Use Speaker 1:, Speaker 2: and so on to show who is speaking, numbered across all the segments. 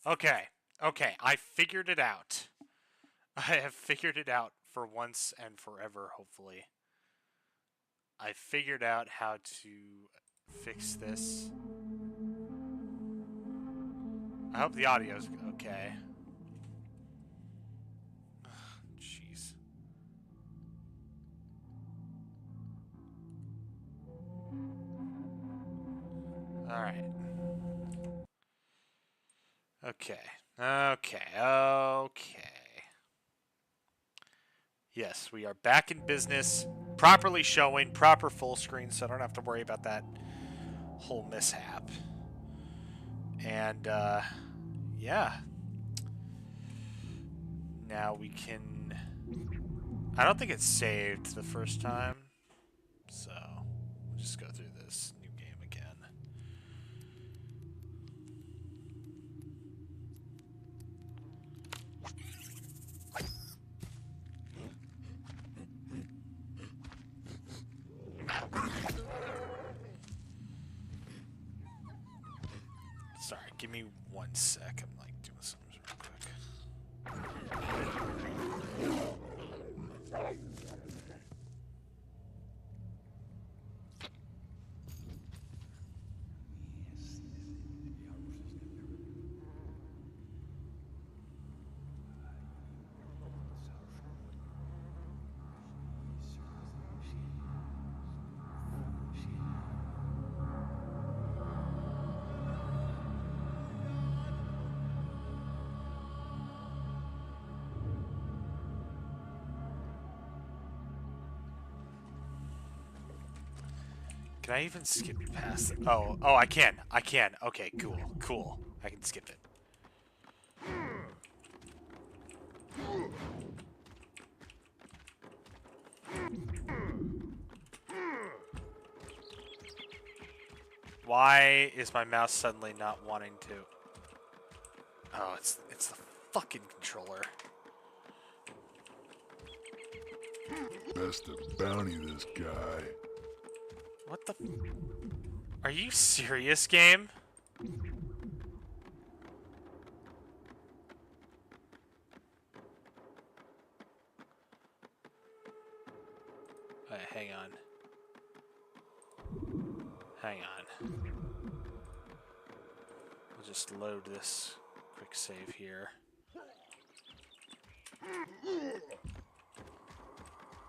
Speaker 1: Okay. Okay. I figured it out. I have figured it out for once and forever, hopefully. I figured out how to fix this. I hope the audio's okay. Jeez. Alright. Okay. Okay. Okay. Yes, we are back in business. Properly showing, proper full screen, so I don't have to worry about that whole mishap. And, yeah. Now we can... I don't think it's saved the first time. So, we'll just go through this new game again. Sorry, give me 1 sec. I'm like doing something real quick. Can I even skip past it? Oh, I can. I can. Okay, cool. Cool. I can skip it. Why is my mouse suddenly not wanting to? Oh, it's the fucking controller.
Speaker 2: Best to bounty this guy.
Speaker 1: What the? Are you serious, game? Alright, hang on. Hang on. We'll just load this quick save here.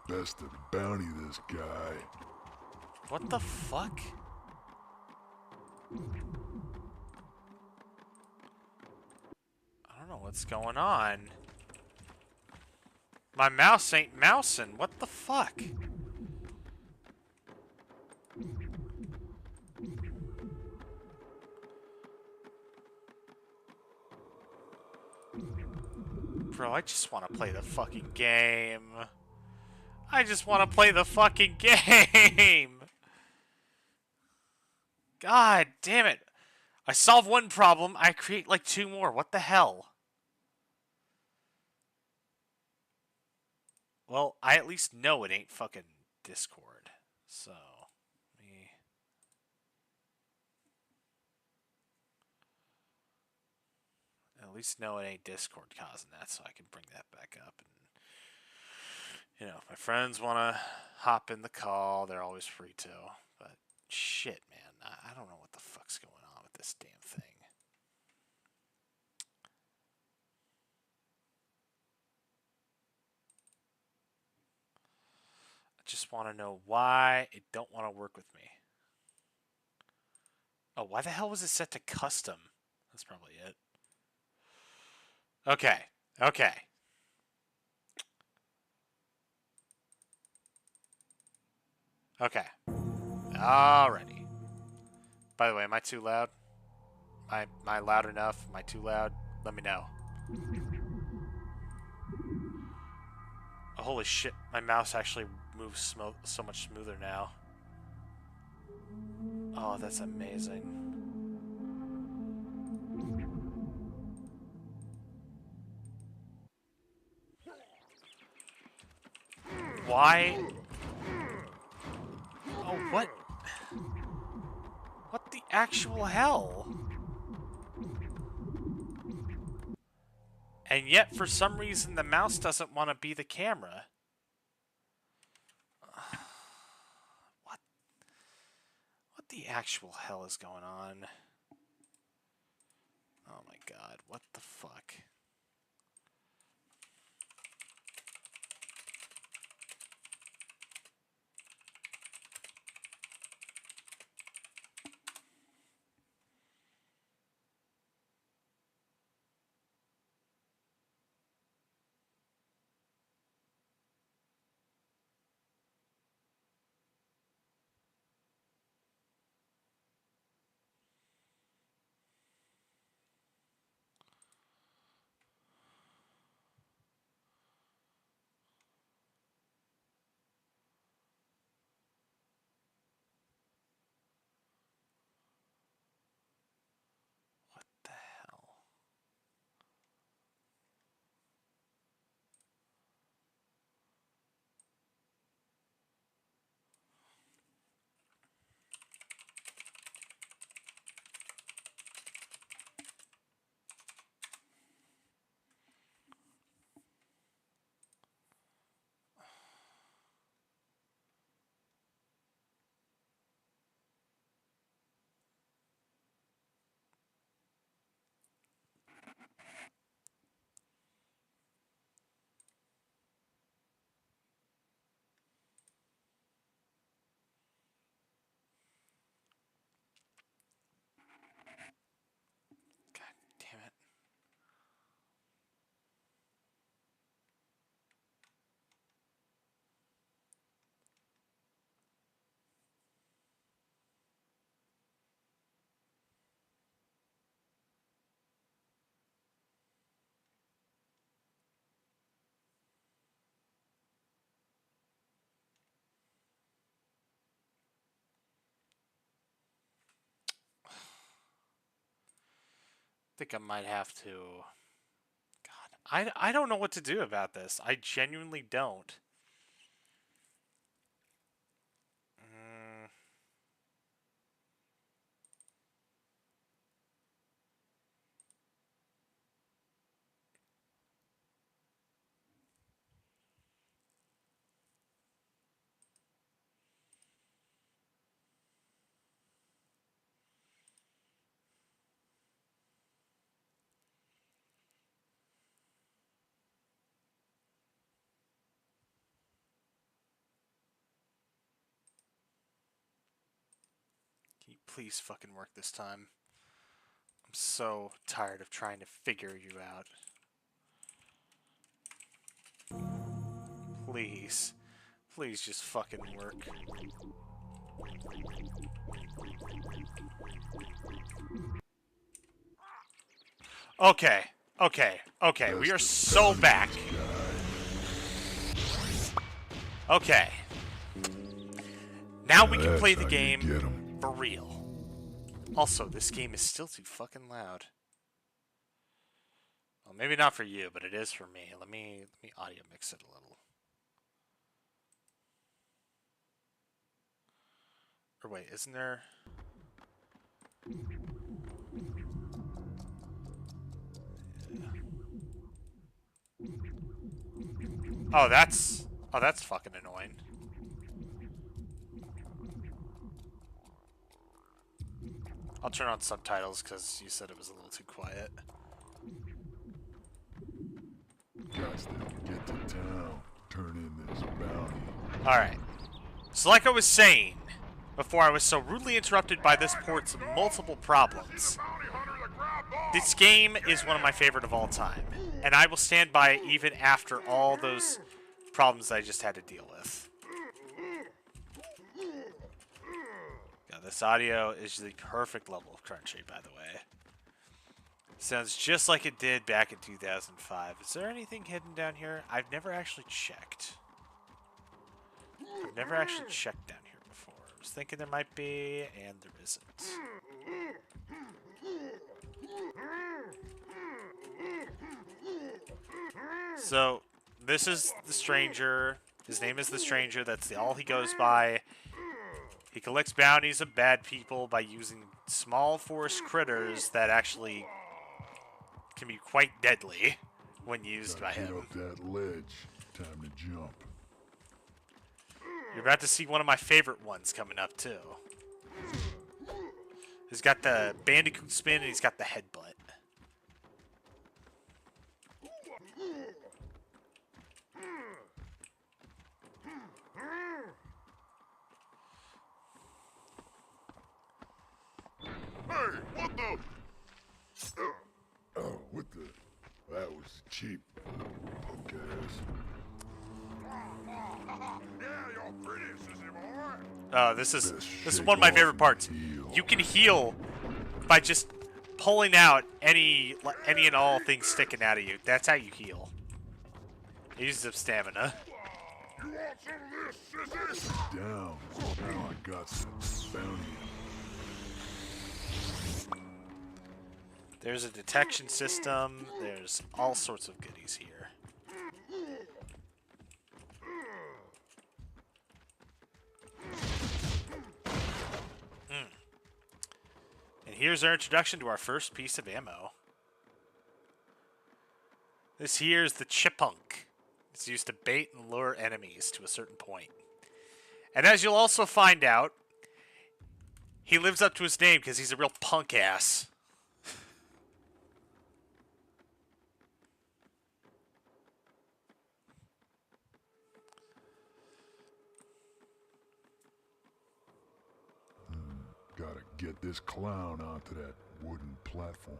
Speaker 2: Best to bounty this guy.
Speaker 1: What the fuck? I don't know what's going on. My mouse ain't mousing. What the fuck? Bro, I just want to play the fucking game. I just want to play the fucking game. God damn it. I solve one problem, I create like 2 more. What the hell? Well, I at least know it ain't fucking Discord. So, me. At least know it ain't Discord causing that, so I can bring that back up. And, you know, if my friends want to hop in the call, they're always free to. But shit, man, I don't know what the fuck's going on with this damn thing. I just want to know why it don't want to work with me. Oh, why the hell was it set to custom? That's probably it. Okay. Okay. Okay. Alrighty. By the way, am I too loud? Am I loud enough? Am I too loud? Let me know. Oh, holy shit. My mouse actually moves so much smoother now. Oh, that's amazing. Why? Oh, what? What the actual hell? And yet, for some reason, the mouse doesn't want to be the camera. What the actual hell is going on? Oh my god, what the fuck? What the hell? God damn it. I think I might have to... God, I don't know what to do about this. I genuinely don't. Mm. Can you please fucking work this time? I'm so tired of trying to figure you out. Please. Please just fucking work. Okay. Okay. Okay. We are so back. Okay. Now we can play the game for real. Also, this game is still too fucking loud. Well, maybe not for you, but it is for me. Let me audio mix it a little. Or wait, isn't there... Oh, that's fucking annoying. I'll turn on subtitles because you said it was a little too quiet.
Speaker 2: Guys that get to town, turn in this bounty.
Speaker 1: Alright. So like I was saying, before I was so rudely interrupted by this port's multiple problems, this game is one of my favorite of all time. And I will stand by it even after all those problems I just had to deal with. Yeah, this audio is the perfect level of crunchy, by the way. Sounds just like it did back in 2005. Is there anything hidden down here? I've never actually checked. I've never actually checked down here before. I was thinking there might be, and there isn't. So, this is the Stranger. His name is the Stranger. That's all he goes by. He collects bounties of bad people by using small forest critters that actually can be quite deadly. when used
Speaker 2: Gotta
Speaker 1: by
Speaker 2: get
Speaker 1: him.
Speaker 2: up that ledge. Time to jump.
Speaker 1: You're about to see one of my favorite ones coming up, too. He's got the bandicoot spin and he's got the headbutt.
Speaker 2: Hey, what the? Oh, what the? That was cheap, punk ass. Yeah, you're pretty, sissy boy.
Speaker 1: Oh, this is
Speaker 2: Shake
Speaker 1: one of my
Speaker 2: off
Speaker 1: favorite
Speaker 2: and
Speaker 1: parts.
Speaker 2: heal.
Speaker 1: You can heal by just pulling out any and all things sticking out of you. That's how you heal. It uses up stamina.
Speaker 2: You want some of this, sissy? Down. Now I got some bounty.
Speaker 1: There's a detection system. There's all sorts of goodies here. And here's our introduction to our first piece of ammo. This here is the Chipunk. It's used to bait and lure enemies to a certain point. And as you'll also find out, he lives up to his name because he's a real punk ass.
Speaker 2: Gotta get this clown onto that wooden platform.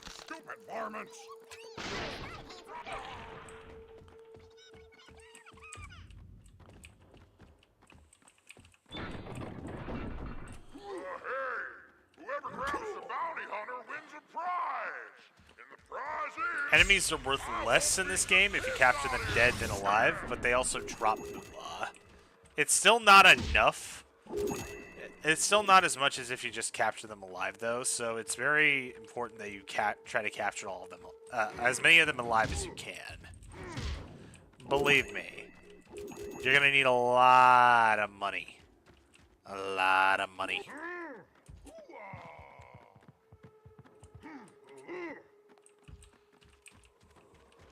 Speaker 2: Stupid varmints! Whoever grabs the bounty hunter wins a prize! And the prize is...
Speaker 1: Enemies are worth less in this game if you capture them dead than alive, but they also drop moolah. It's still not enough. It's still not as much as if you just capture them alive, though, so it's very important that you try to capture all of them, as many of them alive as you can. Believe me, you're going to need a lot of money. A lot of money.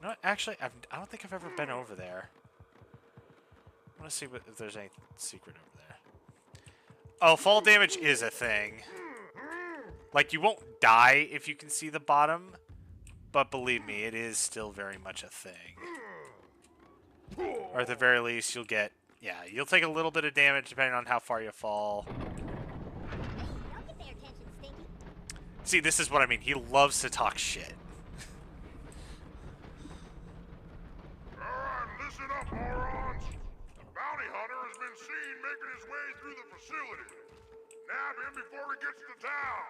Speaker 1: No, actually, I don't think I've ever been over there. I want to see if there's any secret over there. Oh, fall damage is a thing. Like, you won't die if you can see the bottom, but believe me, it is still very much a thing. Or at the very least, you'll get... Yeah, you'll take a little bit of damage depending on how far you fall. See, this is what I mean. He loves to talk shit.
Speaker 2: Alright, listen up, morons! The bounty hunter has been seen making his way through the facility. Nab him before he gets to town!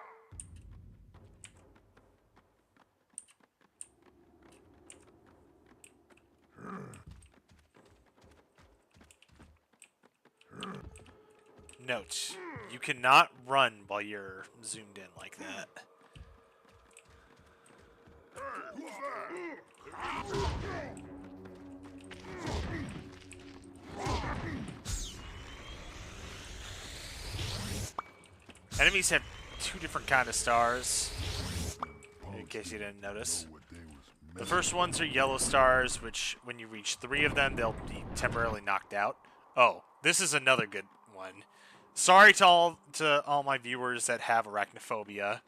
Speaker 1: Note, you cannot run while you're zoomed in like that.
Speaker 2: Hey, who's that?
Speaker 1: Enemies have two different kind of stars, in case you didn't notice. The first ones are yellow stars, which when you reach 3 of them, they'll be temporarily knocked out. Oh, this is another good one. Sorry to all my viewers that have arachnophobia.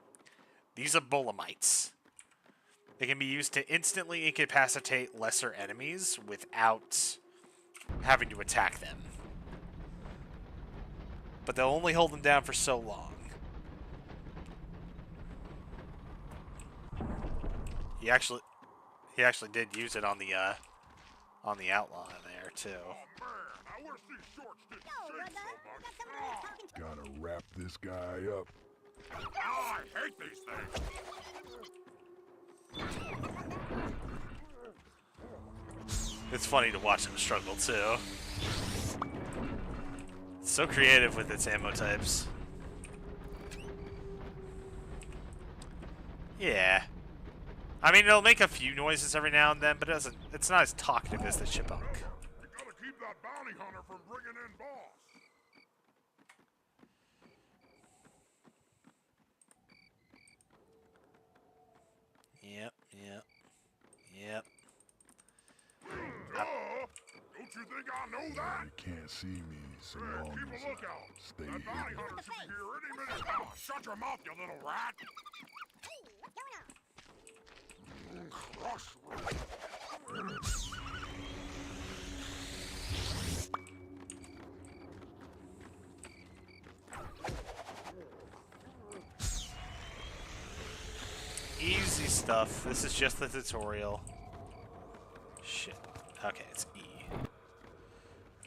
Speaker 1: These are Bolamites. They can be used to instantly incapacitate lesser enemies without having to attack them. But they'll only hold them down for so long. He actually did use it on the outlaw in there too.
Speaker 2: Gotta wrap this guy up. Oh, I hate these things.
Speaker 1: It's funny to watch him struggle too. It's so creative with its ammo types. Yeah. I mean, it'll make a few noises every now and then, but it's not as talkative as the Chipunk.
Speaker 2: We gotta keep that bounty hunter from bringing in boss.
Speaker 1: Yep.
Speaker 2: think I know that?
Speaker 3: You can't see me so long
Speaker 2: Keep a
Speaker 3: as
Speaker 2: lookout.
Speaker 3: I stay
Speaker 2: That bounty
Speaker 3: hidden.
Speaker 2: hunter should be here any minute now. Shut your mouth, you little rat. Crush.
Speaker 1: Easy stuff. This is just the tutorial. Shit. Okay, it's E.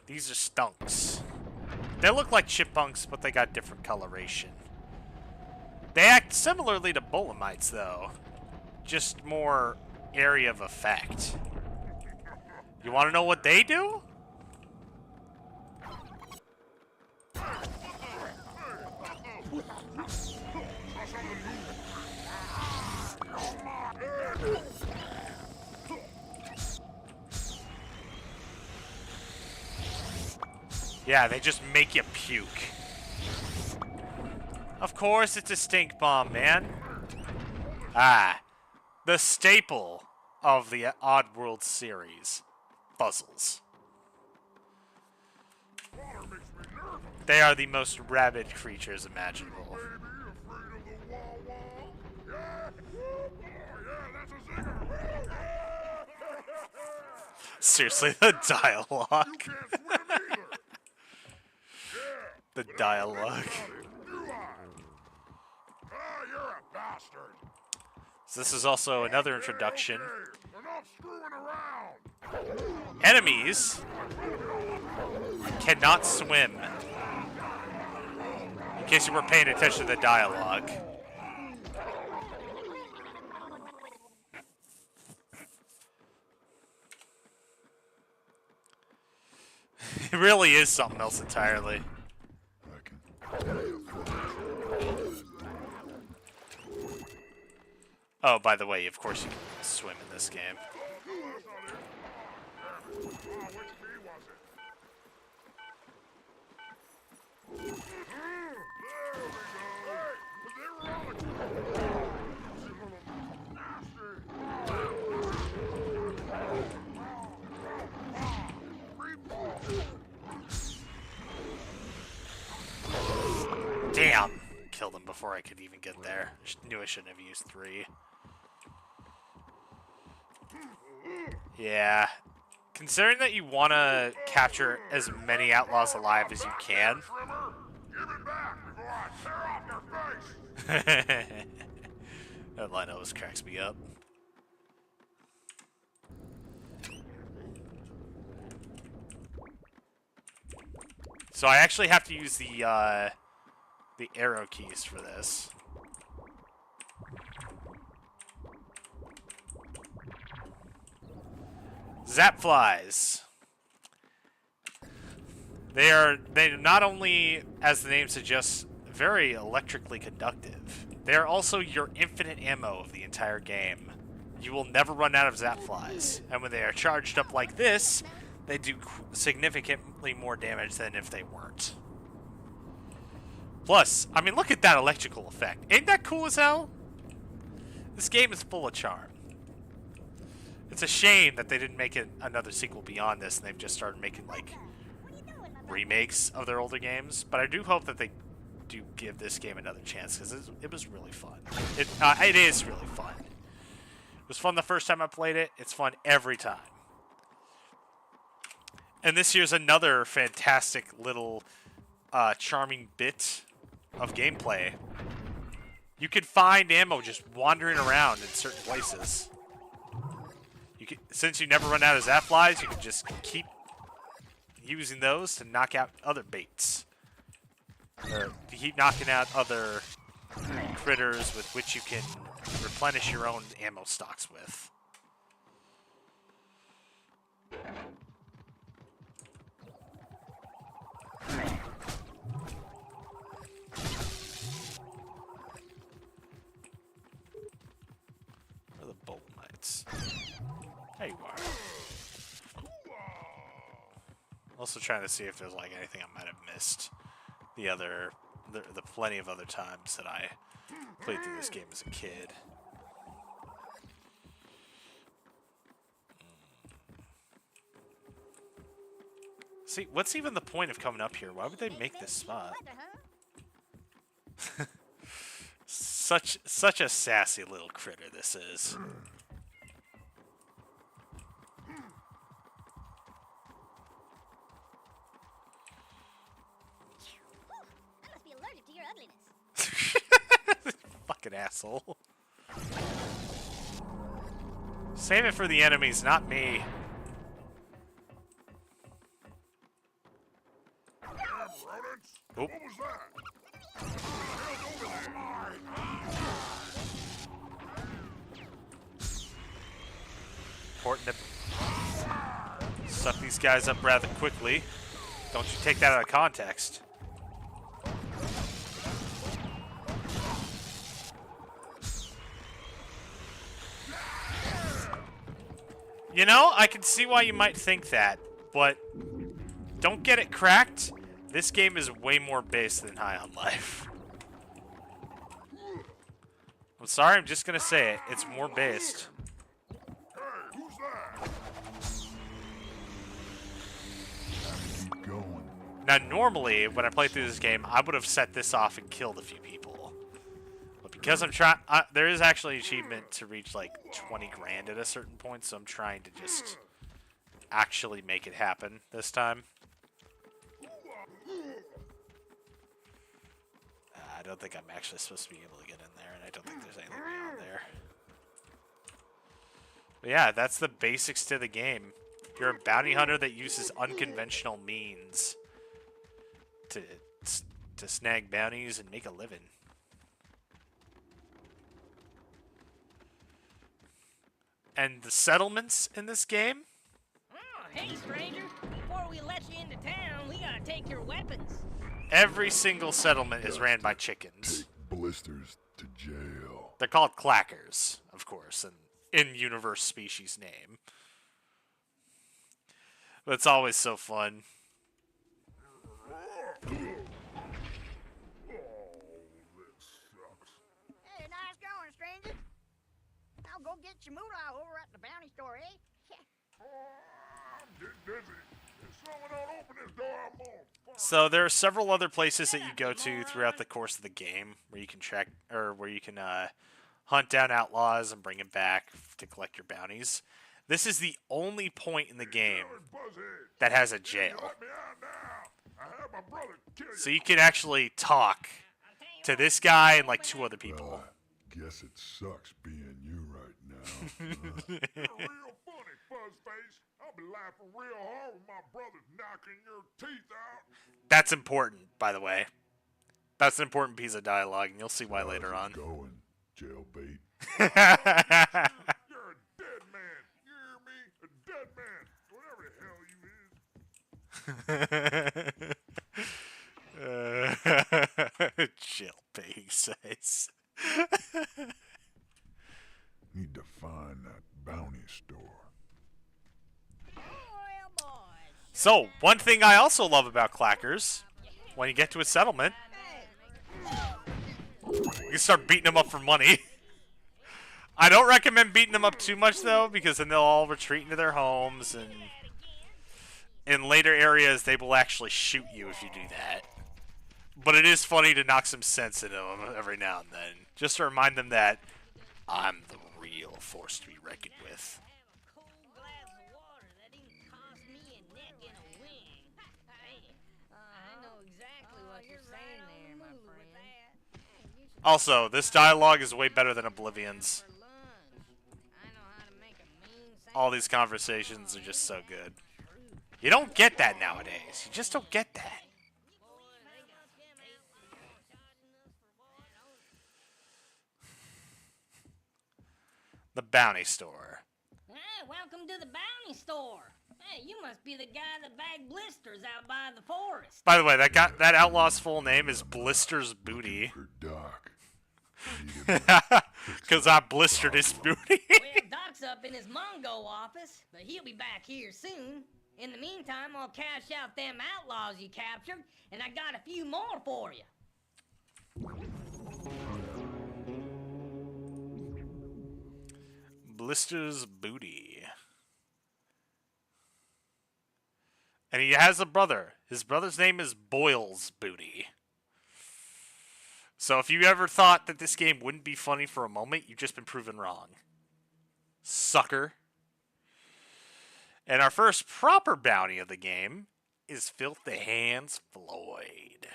Speaker 1: These are stunks. They look like chipmunks, but they got different coloration. They act similarly to Bulamites, though. Just more area of effect. You want to know what they do? Yeah, they just make you puke. Of course it's a stink bomb, man. Ah, the staple of the Oddworld series, puzzles.
Speaker 2: Water makes me nervous.
Speaker 1: They are the most rabid creatures imaginable.
Speaker 2: Baby, afraid of the wah-wah? Yeah? Oh, yeah, that's a zinger.
Speaker 1: Seriously, the dialogue.
Speaker 2: You can't swim either.
Speaker 1: The dialogue.
Speaker 2: Do I? Ah, you're a bastard.
Speaker 1: So this is also another introduction.
Speaker 2: Okay, enough screwing around.
Speaker 1: Enemies cannot swim. In case you weren't paying attention to the dialogue. It really is something else entirely. Oh, by the way, of course you can swim in this game.
Speaker 2: Which key was it? There we go. Hey, they were on a
Speaker 1: Damn! Killed him before I could even get there. Knew I shouldn't have used 3. Yeah. Considering that you want to capture as many outlaws alive as you can.
Speaker 2: Trimmer, give it back before I tear off your face.
Speaker 1: That line always cracks me up. So I actually have to use the arrow keys for this. Zap flies. They not only, as the name suggests, very electrically conductive. They are also your infinite ammo of the entire game. You will never run out of zap flies. And when they are charged up like this, they do significantly more damage than if they weren't. Plus, I mean, look at that electrical effect. Ain't that cool as hell? This game is full of charm. It's a shame that they didn't make it another sequel beyond this, and they've just started making, like, remakes of their older games. But I do hope that they do give this game another chance, because it was really fun. It is really fun. It was fun the first time I played it. It's fun every time. And this here's another fantastic little charming bit of gameplay. You could find ammo just wandering around in certain places. Since you never run out of zap flies, you can just keep using those to knock out other baits. Or to keep knocking out other critters with which you can replenish your own ammo stocks with. Where are the Bulamites? There you are. Also trying to see if there's like anything I might have missed. The plenty of other times that I played through this game as a kid. See, what's even the point of coming up here? Why would they make this spot? Such a sassy little critter this is.
Speaker 4: I must be allergic to your ugliness.
Speaker 1: Fucking asshole. Save it for the enemies, not me.
Speaker 2: Damn rodents!
Speaker 1: Oop.
Speaker 2: What was that? What the hell's over there?
Speaker 1: Important to suck these guys up rather quickly. Don't you take that out of context. You know, I can see why you might think that, but don't get it cracked. This game is way more based than High on Life. I'm sorry, I'm just gonna say it. It's more based.
Speaker 2: Hey, who's that?
Speaker 3: Keep going.
Speaker 1: Now, normally, when I play through this game, I would have set this off and killed a few people. But because I'm trying... there is actually an achievement to reach, like, 20 grand at a certain point, so I'm trying to just actually make it happen this time. I don't think I'm actually supposed to be able to get in there, and I don't think there's anything beyond there. But yeah, that's the basics to the game. You're a bounty hunter that uses unconventional means to snag bounties and make a living. And the settlements in this game?
Speaker 5: Oh, hey, stranger. Before we let you into town, we gotta take your weapons.
Speaker 1: Every single settlement is ran by chickens.
Speaker 3: Take blisters to jail.
Speaker 1: They're called clackers, of course, and in-universe species name. But it's always so fun.
Speaker 4: Hey, nice going, stranger. Now go get your moolah over at the bounty store, eh?
Speaker 2: I'm getting dizzy. If someone don't open this door, I'm gonna...
Speaker 1: So there are several other places that you go to throughout the course of the game where you can track, or where you can hunt down outlaws and bring them back to collect your bounties. This is the only point in the game that has a jail.
Speaker 2: Let me out now. I had my brother kill you.
Speaker 1: So you can actually talk to this guy and like 2 other people.
Speaker 3: Guess it sucks being you right now.
Speaker 2: You're real funny, Fuzzface. I'll be laughing real hard with my brother knocking your teeth out.
Speaker 1: That's important, by the way. That's an important piece of dialogue, and you'll see why later on.
Speaker 3: Going, jailbait.
Speaker 2: You're a dead man. You hear me? A dead man. Whatever the hell you is.
Speaker 1: Jailbait, he says.
Speaker 3: Need to find that bounty store.
Speaker 4: Well, boys.
Speaker 1: So, one thing I also love about clackers, when you get to a settlement, you can start beating them up for money. I don't recommend beating them up too much, though, because then they'll all retreat into their homes, and in later areas, they will actually shoot you if you do that. But it is funny to knock some sense into them every now and then, just to remind them that I'm the real force to be reckoned with. Also, this dialogue is way better than Oblivion's. All these conversations are just so good. You don't get that nowadays. You just don't get that. The bounty store.
Speaker 5: Ah, welcome to the bounty store. Hey, you must be the guy that bagged blisters out by the forest.
Speaker 1: By the way, that outlaw's full name is Blister's Booty.
Speaker 3: For Doc.
Speaker 1: Because I blistered his booty.
Speaker 5: Well, Doc's up in his Mungo office, but he'll be back here soon. In the meantime, I'll cash out them outlaws you captured, and I got a few more for you.
Speaker 1: Blister's Booty. And he has a brother. His brother's name is Boils Booty. So if you ever thought that this game wouldn't be funny for a moment, you've just been proven wrong. Sucker. And our first proper bounty of the game is Filthy Hands Floyd.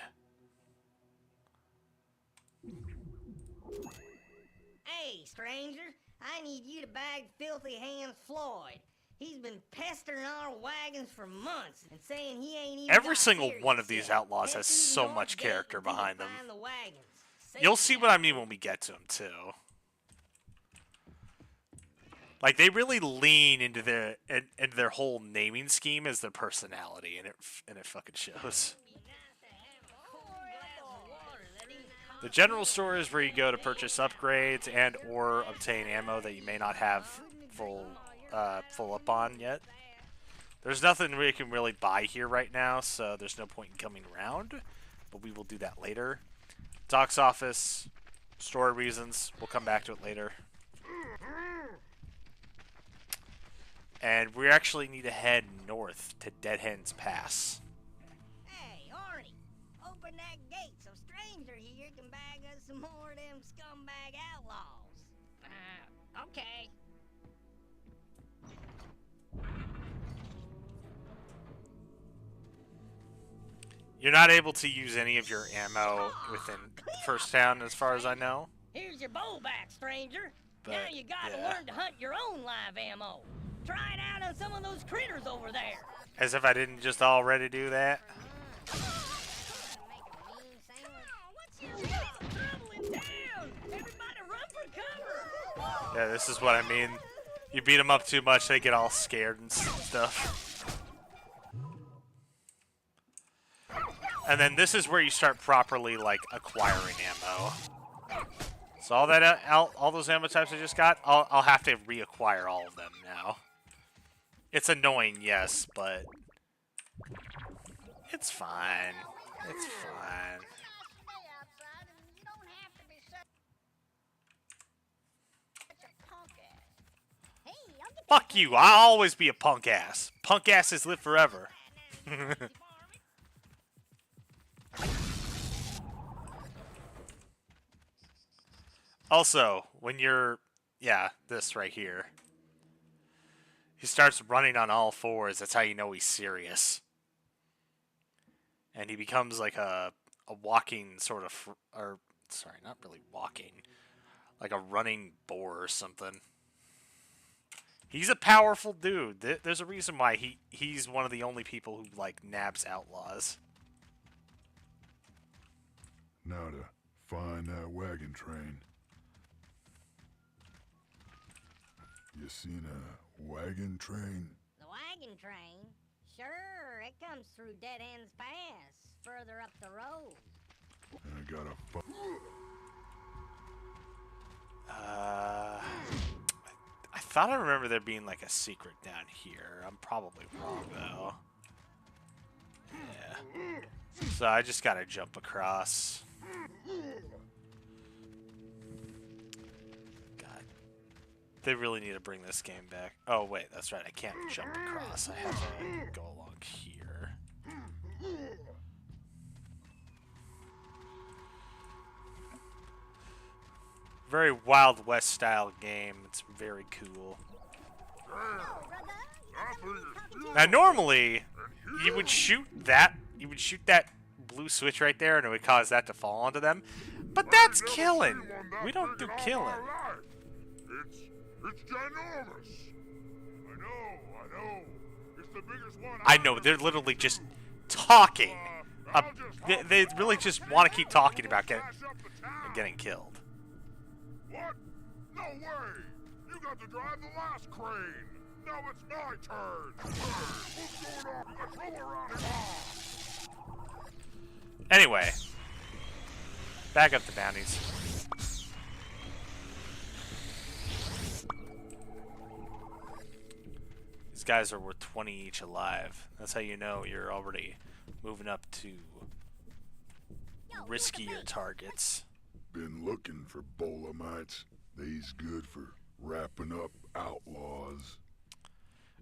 Speaker 5: Hey, stranger, I need you to bag Filthy Hands Floyd. He's been pestering our wagons for months and saying he ain't even
Speaker 1: Every
Speaker 5: got
Speaker 1: single
Speaker 5: serious
Speaker 1: one of these
Speaker 5: yet.
Speaker 1: outlaws
Speaker 5: Head
Speaker 1: has
Speaker 5: through the
Speaker 1: so
Speaker 5: north
Speaker 1: much
Speaker 5: gate
Speaker 1: character
Speaker 5: until you
Speaker 1: behind them.
Speaker 5: find the wagons.
Speaker 1: You'll
Speaker 5: Safety
Speaker 1: see what I
Speaker 5: out
Speaker 1: mean
Speaker 5: there.
Speaker 1: when we get to them, too. Like, they really lean into their whole naming scheme as their personality, and it fucking shows. The general store is where you go to purchase upgrades and or obtain ammo that you may not have full up on yet. There's nothing we can really buy here right now, so there's no point in coming around, but we will do that later. Doc's office, story reasons, we'll come back to it later. And we actually need to head north to Dead Hens Pass.
Speaker 5: Hey, Arnie, open that gate so stranger here can bag us some more of them scumbag outlaws. Okay.
Speaker 1: You're not able to use any of your ammo within First Town, as far as I know.
Speaker 5: Here's your bow back, stranger.
Speaker 1: But,
Speaker 5: now you gotta
Speaker 1: yeah.
Speaker 5: learn to hunt your own live ammo. Try it out on some of those critters over there.
Speaker 1: As if I didn't just already do that. Yeah, this is what I mean. You beat them up too much, they get all scared and stuff. And then this is where you start properly, like, acquiring ammo. So all that, all those ammo types I just got, I'll have to reacquire all of them now. It's annoying, yes, but it's fine. It's fine.
Speaker 4: Stay outside and you don't have to be such a punk ass. Hey, I'll get
Speaker 1: Fuck you, I'll always be a punk ass. Punk asses live forever. Also, when you're, yeah, this right here. He starts running on all fours. That's how you know he's serious. And he becomes like a walking sort of, or sorry, not really walking, like a running boar or something. He's a powerful dude. There's a reason why he's one of the only people who like nabs outlaws.
Speaker 3: Now to find that wagon train. You seen a wagon train?
Speaker 4: the wagon train. Sure, it comes through Dead Ends Pass, further up the road.
Speaker 3: I got a
Speaker 1: I thought I remember there being like a secret down here. I'm probably wrong though. Yeah. So I just gotta jump across. God. They really need to bring this game back. Oh wait, that's right. I can't jump across. I have to go along here. Very Wild West style game. It's very cool. Now normally you would shoot that blue switch right there and it would cause that to fall onto them. But that's killing. We don't do killing.
Speaker 2: It's ginormous. I know. It's the biggest one.
Speaker 1: I know, they're literally just talking. They really just want to keep talking about getting killed.
Speaker 2: What? No way! You got to drive the last crane. Now it's my turn. Hey, what's going on? Let's roll around here.
Speaker 1: Anyway, back up the bounties. These guys are worth 20 each alive. That's how you know you're already moving up to riskier targets.
Speaker 3: Been looking for Bolamites. They's good for wrapping up outlaws.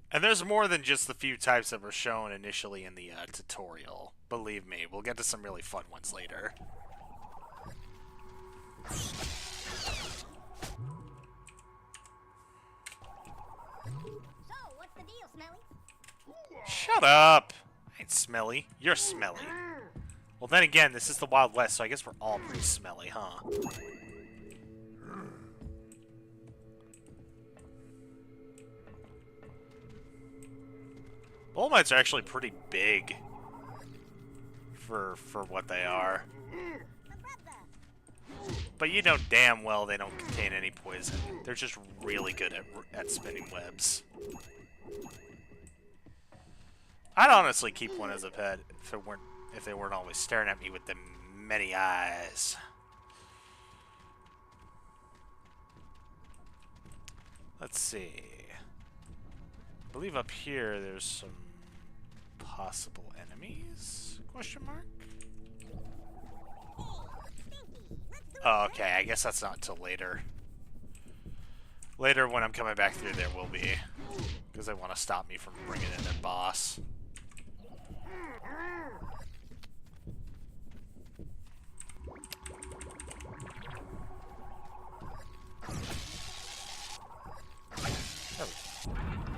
Speaker 1: And there's more than just the few types that were shown initially in the tutorial. Believe me, we'll get to some really fun ones later.
Speaker 6: So, what's the deal, Smelly?
Speaker 1: Shut up! I ain't smelly. You're smelly. Well, then again, this is the Wild West, so I guess we're all pretty smelly, huh? Bull mites are actually pretty big for what they are. But you know damn well they don't contain any poison. They're just really good at spinning webs. I'd honestly keep one as a pet if they weren't always staring at me with them many eyes. Let's see. I believe up here there's some possible enemies? Question mark? Oh, okay, I guess that's not until later. Later, when I'm coming back through, there will be. Because they want to stop me from bringing in their boss.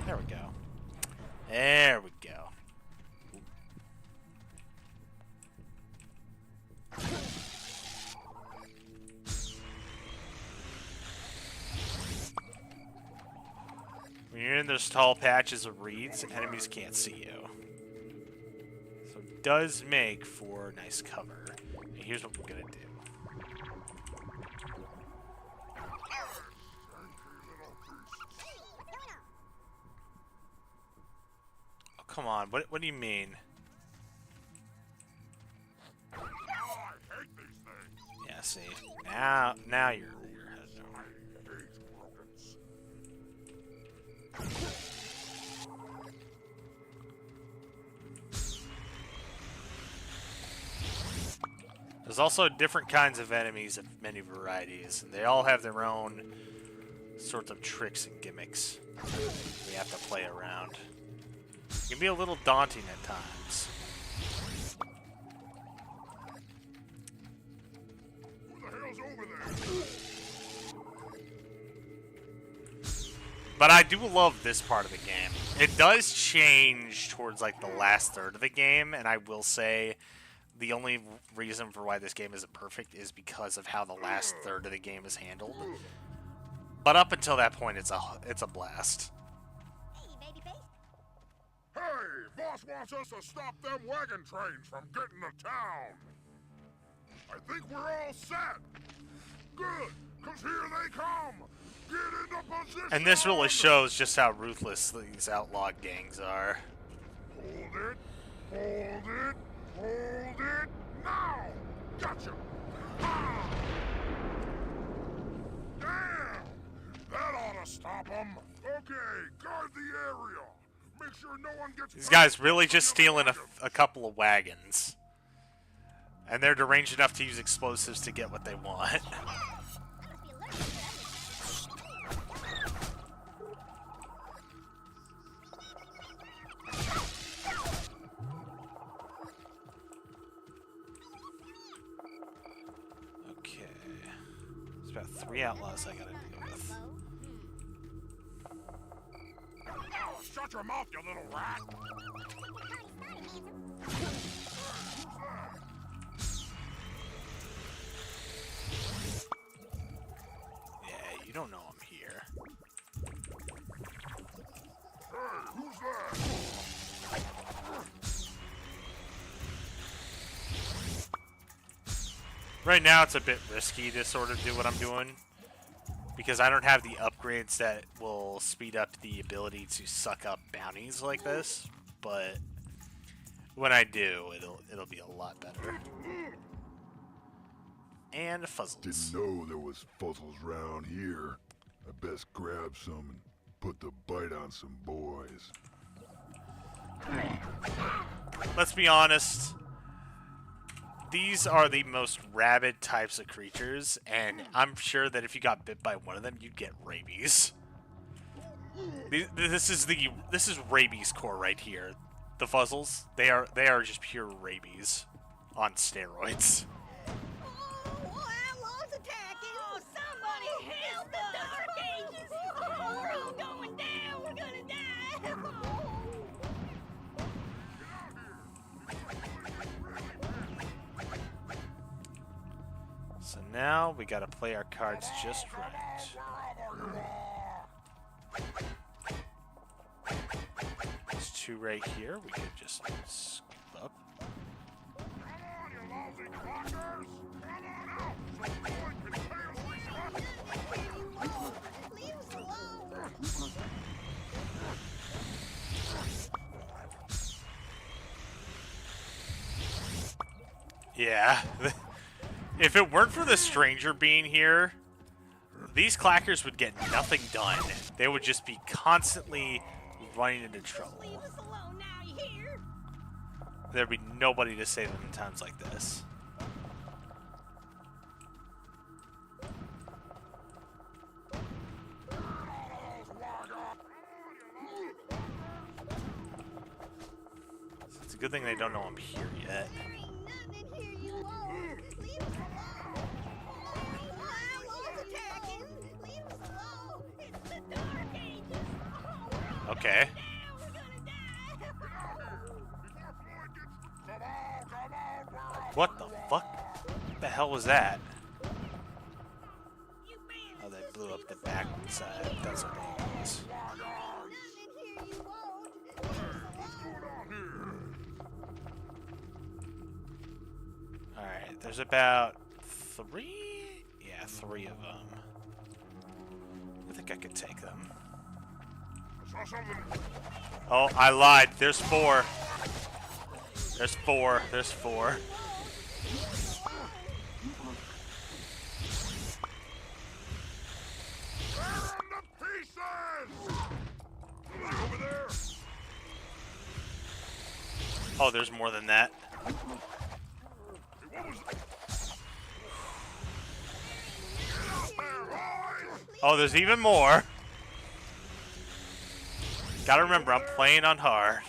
Speaker 1: There we go. There we go. When you're in those tall patches of reeds, enemies can't see you. So it does make for nice cover. And here's what we're gonna do. Oh, come on, what do you mean?
Speaker 2: Oh, I hate these things.
Speaker 1: Yeah, see. Now you're headed over.
Speaker 2: I hate rodents.
Speaker 1: There's also different kinds of enemies of many varieties, and they all have their own sorts of tricks and gimmicks we have to play around. It can be a little daunting at times.
Speaker 2: Who the hell's over there?
Speaker 1: But I do love this part of the game. It does change towards like the last third of the game, and I will say the only reason for why this game isn't perfect is because of how the last third of the game is handled. But up until that point, it's a blast.
Speaker 6: Hey, babyface.
Speaker 2: Hey, boss wants us to stop them wagon trains from getting to town. I think we're all set. Good, because here they come. Get into position.
Speaker 1: And this really shows just how ruthless these outlaw gangs are.
Speaker 2: Hold it, hold it, hold it. Now! Gotcha! Ah! Damn! That ought to stop them. Okay, guard the area. Make sure no one gets...
Speaker 1: These guys really just stealing a couple of wagons. And they're deranged enough to use explosives to get what they want.
Speaker 6: I must be allergic to
Speaker 1: Okay. There's about 3 outlaws I gotta deal with.
Speaker 2: Oh, shut your mouth, you little rat!
Speaker 1: Yeah, you don't know I'm here.
Speaker 2: Hey, who's that?
Speaker 1: Right now it's a bit risky to sort of do what I'm doing, because I don't have the upgrades that will speed up the ability to suck up bounties like this, but when I do, it'll be a lot better. And fuzzles.
Speaker 3: Didn't know there was fuzzles round here. I best grab some and put the bite on some boys.
Speaker 1: Let's be honest. These are the most rabid types of creatures, and I'm sure that if you got bit by one of them, you'd get rabies. This is rabies core right here. The Fuzzles, they are just pure rabies on steroids.
Speaker 4: Outlaws attacking!
Speaker 5: Oh, somebody help the Dark Ages! Oh, we're all going down. We're gonna die.
Speaker 1: So now we gotta play our cards just right. There's two right here. We could just scoop up.
Speaker 2: Come on, you lousy clockers! Come on out so Floyd can painfully stop
Speaker 4: Leave us alone!
Speaker 1: Yeah. If it weren't for the stranger being here, these clackers would get nothing done. They would just be constantly running into trouble.
Speaker 5: Leave us alone now, you hear?
Speaker 1: There'd be nobody to save them in times like this. It's a good thing they don't know I'm here yet.
Speaker 4: There ain't nothing in here you won't. Leave us alone. Outlaws attacking. Leave us alone.
Speaker 5: It's the Dark Ages.
Speaker 1: Okay.
Speaker 5: Now we're gonna die.
Speaker 1: What the fuck? What the hell was that?
Speaker 5: You
Speaker 1: Oh,
Speaker 5: bandits,
Speaker 1: they
Speaker 5: just
Speaker 1: blew
Speaker 5: leave
Speaker 1: up the
Speaker 5: us
Speaker 1: back
Speaker 5: alone.
Speaker 1: side. That's what it was.
Speaker 4: Nothing in here you won't. Leave us alone.
Speaker 1: Alright, there's about three? Yeah, three of them. I think I could take them.
Speaker 2: Saw something.
Speaker 1: Oh, I lied. There's four. There's four. There's four.
Speaker 2: Tear 'em to pieces! Somebody over there!
Speaker 1: Oh, there's more than that.
Speaker 2: Hey, what was that? Get out there, boys!
Speaker 1: Oh, there's even more. Gotta remember, I'm playing on hard.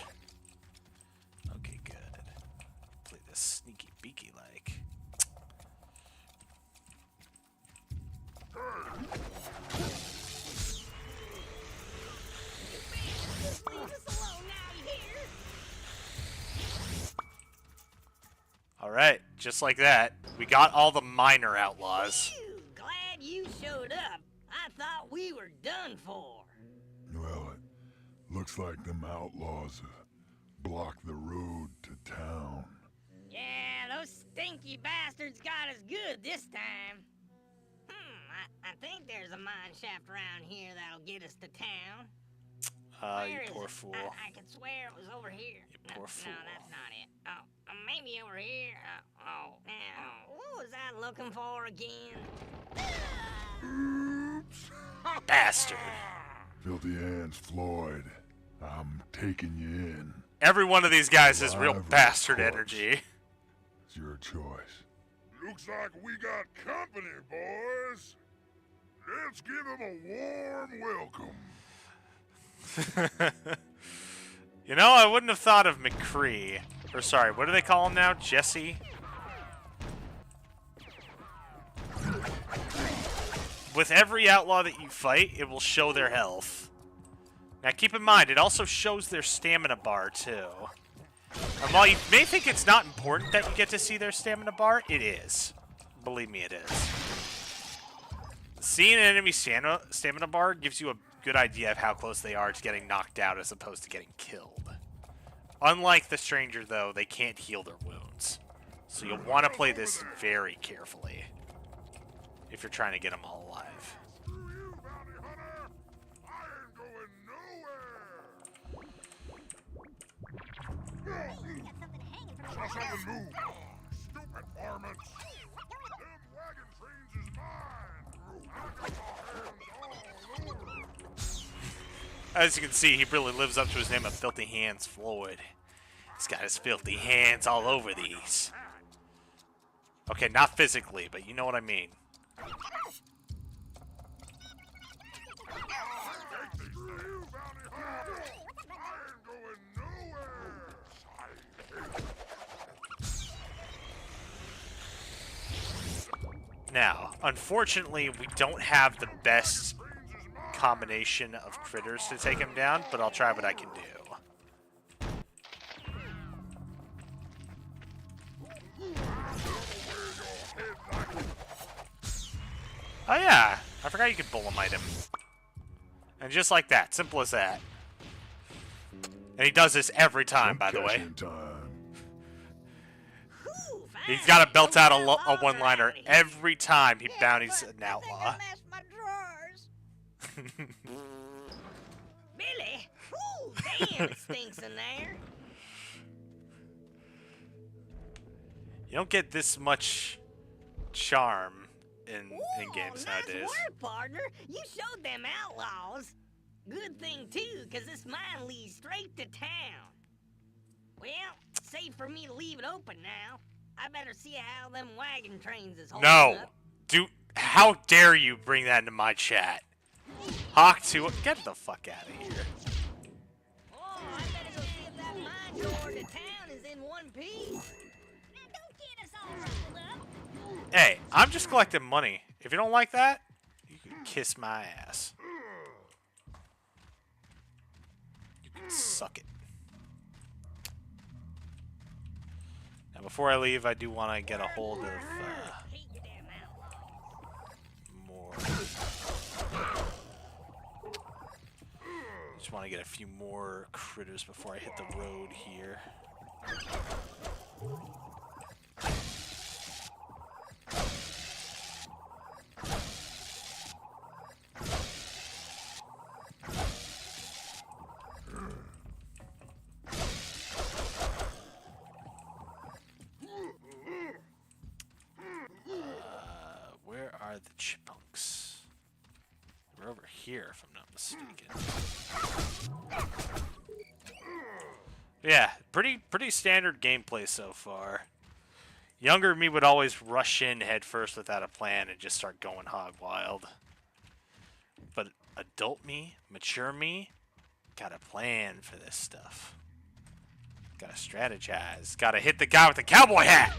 Speaker 1: Okay, good. Play this sneaky beaky like.
Speaker 5: Just leave us alone now, you hear?
Speaker 1: Alright, just like that. We got all the minor outlaws.
Speaker 5: Phew, glad you showed up. I thought we were done for.
Speaker 3: Well, it looks like them outlaws blocked the road to town.
Speaker 5: Yeah, those stinky bastards got us good this time. I think there's a mine shaft around here that'll get us to town.
Speaker 1: You
Speaker 5: Where is
Speaker 1: poor
Speaker 5: it?
Speaker 1: fool.
Speaker 5: I could swear it was over here.
Speaker 1: You poor fool.
Speaker 5: No, that's not it. Oh, maybe over here. What was I looking for again?
Speaker 1: Bastard.
Speaker 3: Filthy hands, Floyd. I'm taking you in.
Speaker 1: Every one of these guys has real
Speaker 3: Alive or
Speaker 1: bastard
Speaker 3: corpse?
Speaker 1: energy.
Speaker 3: It's your choice.
Speaker 2: Looks like we got company, boys. Let's give them a warm welcome.
Speaker 1: You know, I wouldn't have thought of McCree. Or sorry, what do they call him now? Jesse? With every outlaw that you fight, it will show their health. Now keep in mind, it also shows their stamina bar too. And while you may think it's not important that you get to see their stamina bar, it is. Believe me, it is. Seeing an enemy stamina bar gives you a good idea of how close they are to getting knocked out as opposed to getting killed. Unlike the stranger, though, they can't heal their wounds. So you'll want to play this very carefully if you're trying to get them all alive.
Speaker 2: Screw you, bounty hunter! I ain't going nowhere!
Speaker 6: You got something hanging from
Speaker 2: Saw
Speaker 6: the
Speaker 2: something move! Stupid varmints! Them wagon trains is mine! I got my hands all over 'em.
Speaker 1: As you can see, he really lives up to his name of Filthy Hands Floyd. He's got his filthy hands all over these. Okay, not physically, but you know what I mean.
Speaker 2: Take these things!
Speaker 1: Now, unfortunately, we don't have the best combination of critters to take him down, but I'll try what I can do. Oh yeah, I forgot you could Bullamite him. And just like that, simple as that. And he does this every time, by the way.
Speaker 3: Cash in time.
Speaker 5: Whew,
Speaker 1: He's
Speaker 5: fine.
Speaker 1: got to belt out
Speaker 5: Come
Speaker 1: a
Speaker 5: on,
Speaker 1: one-liner
Speaker 5: outta here.
Speaker 1: every time he
Speaker 4: Yeah,
Speaker 1: bounties
Speaker 4: but
Speaker 1: an
Speaker 4: I
Speaker 1: outlaw.
Speaker 4: think I messed my drawers.
Speaker 5: Billy? Whew, damn, it stinks in there.
Speaker 1: You don't get this much charm in games
Speaker 5: nice
Speaker 1: nowadays.
Speaker 5: work, partner. You showed them outlaws. Good thing, too, because this mine leads straight to town. Well, safe for me to leave it open now. I better see how them wagon trains is holding
Speaker 1: No!
Speaker 5: up.
Speaker 1: Dude, how dare you bring that into my chat? Hawk 2, get the fuck out of here.
Speaker 5: Oh, I better go see if that mine door to town is in one piece.
Speaker 6: Now don't get us all ruffled up.
Speaker 1: Hey, I'm just collecting money. If you don't like that, you can kiss my ass. You can suck it. Now, before I leave, I do want to get a hold of
Speaker 5: Hate you damn outlaws.
Speaker 1: more. Just want to get a few more critters before I hit the road here. Where are the chipmunks? They're over here, if I'm not mistaken. Yeah, pretty standard gameplay so far. Younger me would always rush in head first without a plan and just start going hog wild. But adult me, mature me, got a plan for this stuff. Gotta strategize. Gotta hit the guy with the cowboy hat.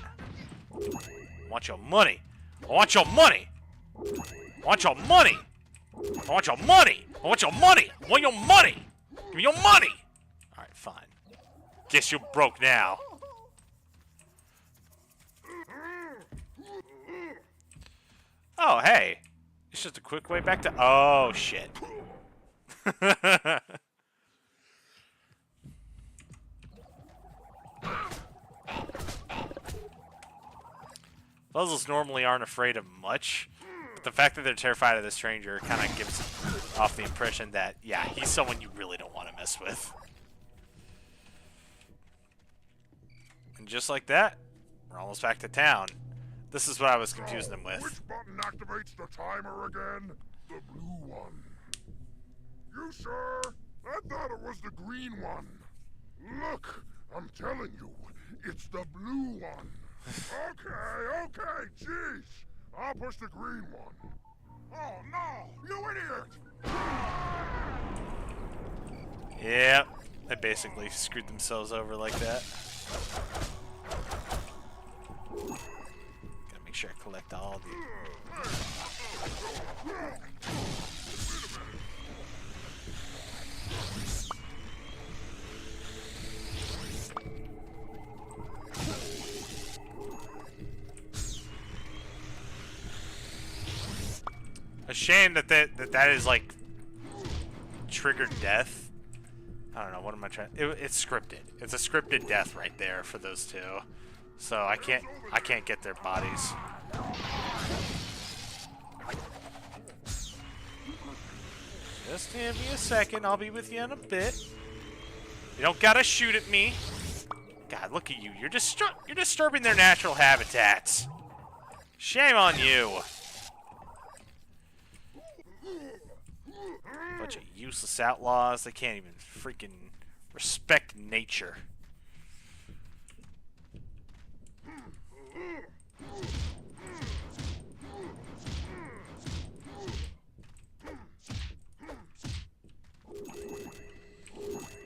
Speaker 1: I want your money. I want your money. I want your money. I want your money. I want your money. I want your money. Give me your money. All right, fine. Guess you're broke now. Oh, hey. It's just a quick way back to... Oh, shit. Puzzles normally aren't afraid of much, but the fact that they're terrified of the stranger kind of gives off the impression that, yeah, he's someone you really don't want to mess with. And just like that, we're almost back to town. This is what I was confusing them with.
Speaker 2: Which button activates the timer again? The blue one. You sure? I thought it was the green one. Look, I'm telling you, it's the blue one. Okay, jeez. I'll push the green one. Oh no, you idiot!
Speaker 1: Yep, they basically screwed themselves over like that. Gotta make sure I collect all the... A shame that that is like triggered death. I don't know, what am I trying? It's scripted. It's a scripted death right there for those two. So I can't get their bodies. Just give me a second. I'll be with you in a bit. You don't gotta shoot at me. God, look at you. You're disturbing their natural habitats. Shame on you. Bunch of useless outlaws. They can't even freaking respect nature.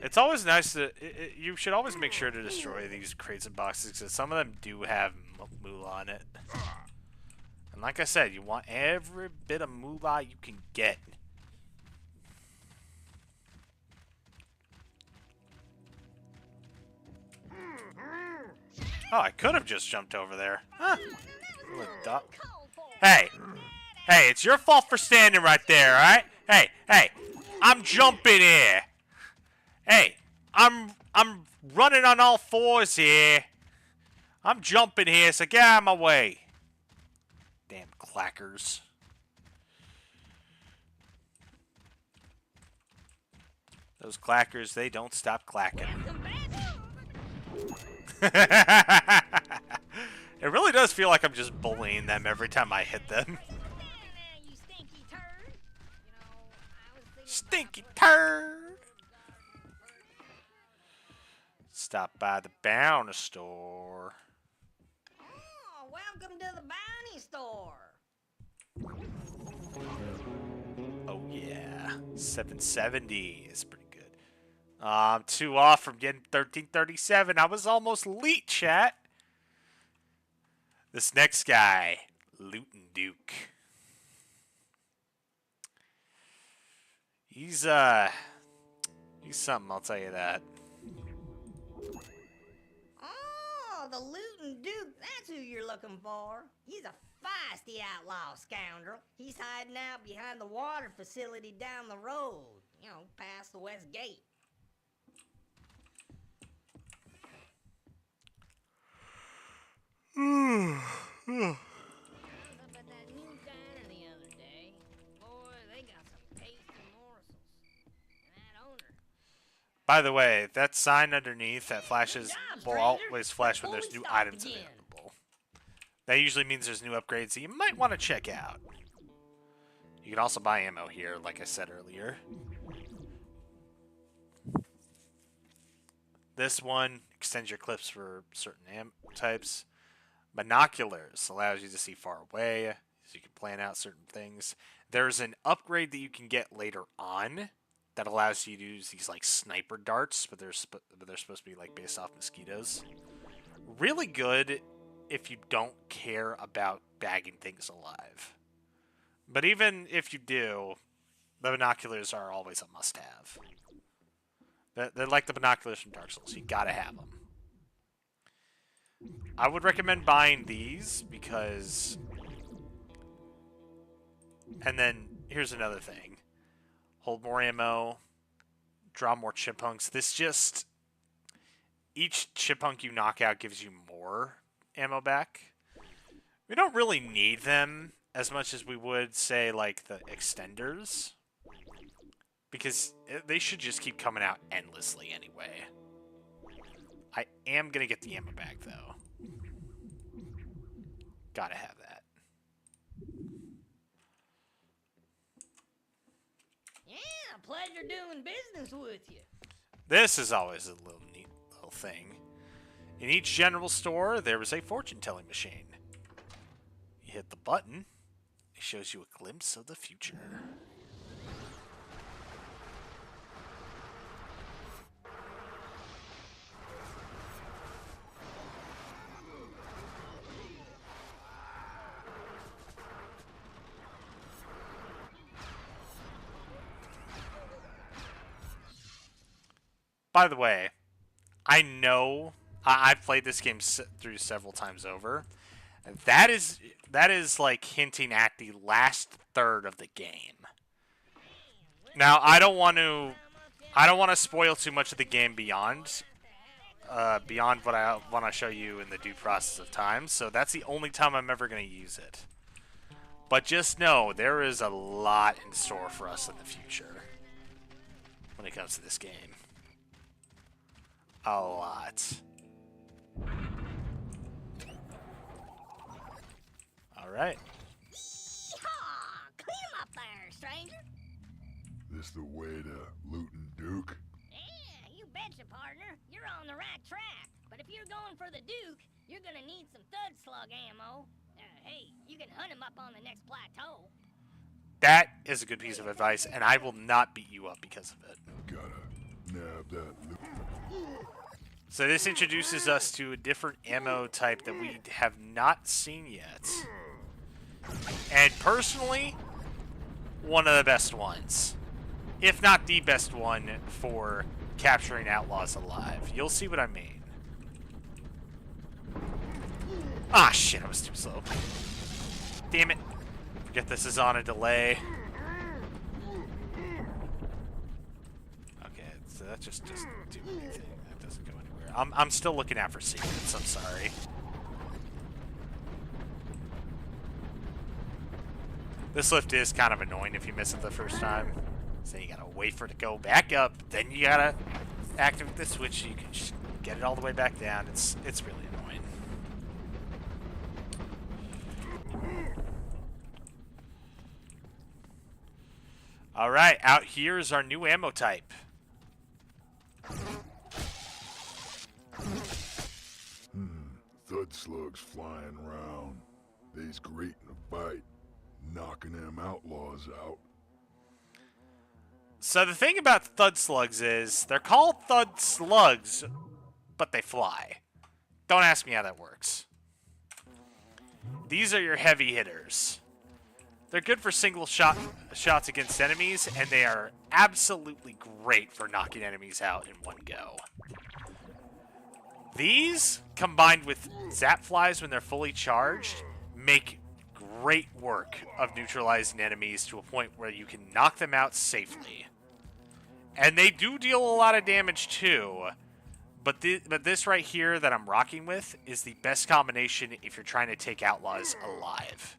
Speaker 1: It's always nice to... you should always make sure to destroy these crates and boxes because some of them do have moolah on it. And like I said, you want every bit of moolah you can get. Oh, I could have just jumped over there. Huh. Hey! Hey, it's your fault for standing right there, alright? Hey, hey! I'm jumping here! Hey! I'm running on all fours here! I'm jumping here, so get out of my way! Damn clackers. Those clackers, they don't stop clacking. It really does feel like I'm just bullying them every time I hit them. Stinky turd! Stop by the bounty store.
Speaker 5: Oh, welcome to the bounty store.
Speaker 1: Oh yeah, 770 is pretty good. I'm 2 off from getting 1337. I was almost elite, chat. This next guy, Lootin' Duke. He's something, I'll tell you that.
Speaker 5: Oh, the Lootin' Duke, that's who you're looking for. He's a feisty outlaw scoundrel. He's hiding out behind the water facility down the road, you know, past the west gate. I was up at that new diner the other day. Boy, they got some tasty morsels. And that owner.
Speaker 1: By the way, that sign underneath that flashes
Speaker 5: Good job,
Speaker 1: will
Speaker 5: stranger.
Speaker 1: always flash when
Speaker 5: Before
Speaker 1: there's
Speaker 5: we
Speaker 1: new
Speaker 5: start
Speaker 1: items
Speaker 5: again.
Speaker 1: available. That usually means there's new upgrades that you might want to check out. You can also buy ammo here, like I said earlier. This one extends your clips for certain ammo types. Binoculars allows you to see far away, so you can plan out certain things. There's an upgrade that you can get later on that allows you to use these like sniper darts, but they're supposed to be like based off mosquitoes. Really good if you don't care about bagging things alive. But even if you do, the binoculars are always a must-have. They're like the binoculars from Dark Souls. You gotta have them. I would recommend buying these because... And then, here's another thing. Hold more ammo. Draw more chipmunks. This just... Each chipmunk you knock out gives you more ammo back. We don't really need them as much as we would, say, like, the extenders. Because they should just keep coming out endlessly anyway. I am going to get the ammo back, though. Gotta have that.
Speaker 5: Yeah, pleasure doing business with you.
Speaker 1: This is always a little neat little thing. In each general store, there is a fortune-telling machine. You hit the button, it shows you a glimpse of the future. By the way, I know I've played this game through several times over. And that is like hinting at the last third of the game. Now, I don't want to spoil too much of the game beyond what I want to show you in the due process of time. So that's the only time I'm ever going to use it. But just know there is a lot in store for us in the future when it comes to this game. A lot. Alright.
Speaker 5: Yeehaw! Clean 'em up there, stranger.
Speaker 3: This the way to Lootin' Duke?
Speaker 6: Yeah, you betcha, partner. You're on the right track. But if you're going for the Duke, you're gonna need some thud slug ammo. Hey, you can hunt him up on the next plateau.
Speaker 1: That is a good piece of advice, and I will not beat you up because of it.
Speaker 3: Gotta nab that loot.
Speaker 1: So this introduces us to a different ammo type that we have not seen yet. And personally, one of the best ones. If not the best one for capturing outlaws alive. You'll see what I mean. Ah, shit, I was too slow. Damn it. Forget this is on a delay. Okay, so that just doesn't do anything. That doesn't go anywhere. I'm still looking out for secrets, I'm sorry. This lift is kind of annoying if you miss it the first time. So you gotta wait for it to go back up, then you gotta activate the switch so you can just get it all the way back down. It's really annoying. Alright, out here is our new ammo type.
Speaker 3: Thud slugs flying around. They's great in a fight. Knocking them outlaws out.
Speaker 1: So the thing about thud slugs is they're called thud slugs, but they fly. Don't ask me how that works. These are your heavy hitters. They're good for single shots against enemies, and they are absolutely great for knocking enemies out in one go. These, combined with zap flies when they're fully charged, make great work of neutralizing enemies to a point where you can knock them out safely. And they do deal a lot of damage too, but this right here that I'm rocking with is the best combination if you're trying to take outlaws alive.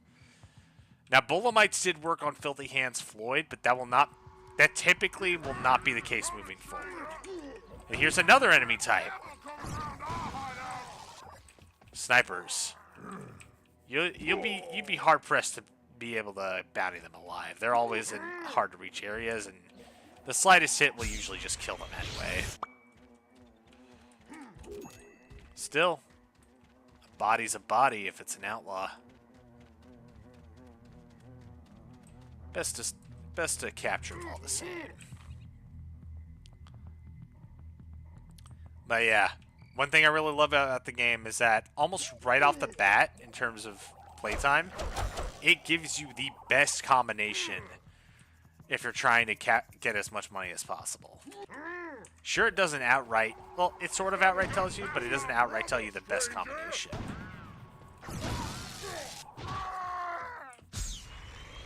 Speaker 1: Now, Bolamites did work on Filthy Hands Floyd, but that typically will not be the case moving forward. And here's another enemy type. Snipers. You'd be hard pressed to be able to bounty them alive. They're always in hard to reach areas, and the slightest hit will usually just kill them anyway. Still, a body's a body if it's an outlaw. Best to capture them all the same. But yeah, one thing I really love about the game is that almost right off the bat, in terms of playtime, it gives you the best combination if you're trying to get as much money as possible. Sure, it doesn't outright, well, it sort of outright tells you, but it doesn't outright tell you the best combination.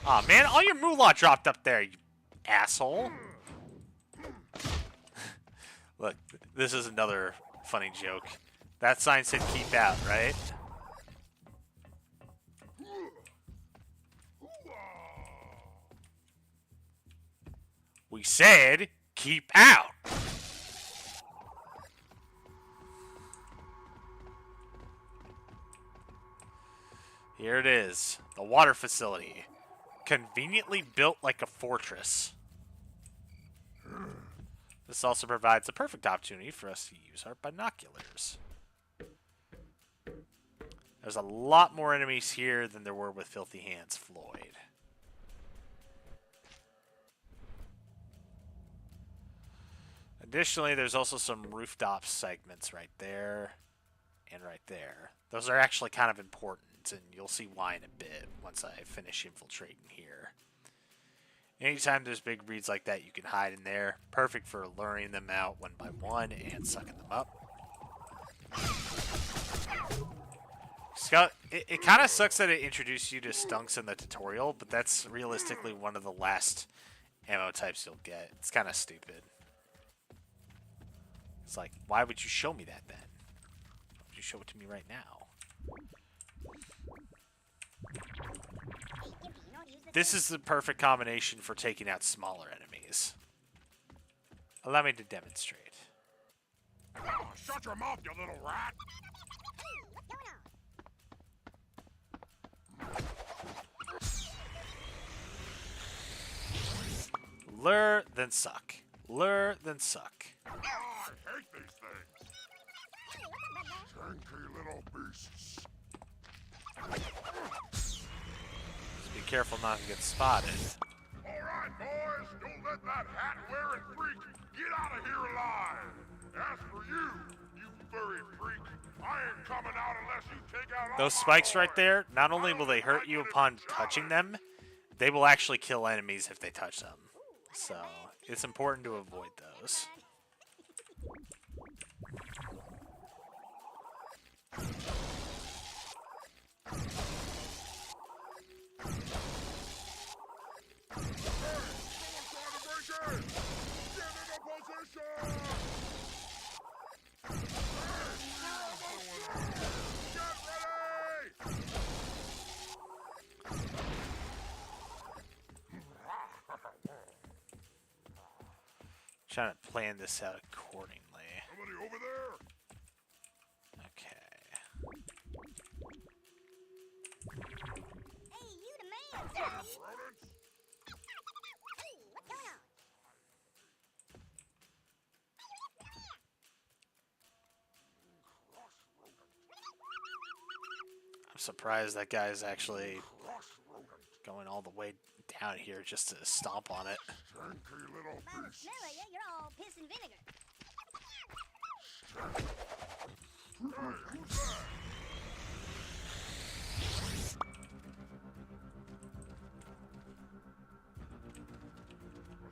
Speaker 1: Aw, man, all your moolah dropped up there, you asshole. Look, this is another funny joke. That sign said keep out, right? We said keep out. Here it is, the water facility. Conveniently built like a fortress. This also provides a perfect opportunity for us to use our binoculars. There's a lot more enemies here than there were with Filthy Hands Floyd. Additionally, there's also some rooftop segments right there and right there. Those are actually kind of important, and you'll see why in a bit once I finish infiltrating here. Anytime there's big breeds like that, you can hide in there. Perfect for luring them out one by one and sucking them up. It kind of sucks that it introduced you to stunks in the tutorial, but that's realistically one of the last ammo types you'll get. It's kind of stupid. It's like, why would you show me that then? Why would you show it to me right now? This is the perfect combination for taking out smaller enemies. Allow me to demonstrate.
Speaker 2: Oh, shut your mouth, you little rat!
Speaker 1: Lure, then suck. Lure, then suck.
Speaker 2: Oh, I hate these things! Tanky little beasts.
Speaker 1: Just be careful not to get spotted.
Speaker 2: Alright, boys, don't let that hat-wearing freak get out of here alive! As for you, you furry freak, I ain't coming out unless you take out
Speaker 1: Those spikes right there, not only will they hurt you upon touching them, they will actually kill enemies if they touch them. So, it's important to avoid those. Trying to plan this out accordingly.
Speaker 2: Somebody over there?
Speaker 1: Okay.
Speaker 4: Hey, you the man, son.
Speaker 2: Rodents?
Speaker 4: Hey, what's going on?
Speaker 1: I'm surprised that guy's actually going all the way down here just to stomp on it.
Speaker 2: Stinky little
Speaker 6: By the
Speaker 2: beast.
Speaker 6: smell of you, you're all piss and vinegar.
Speaker 2: Hey, who's that?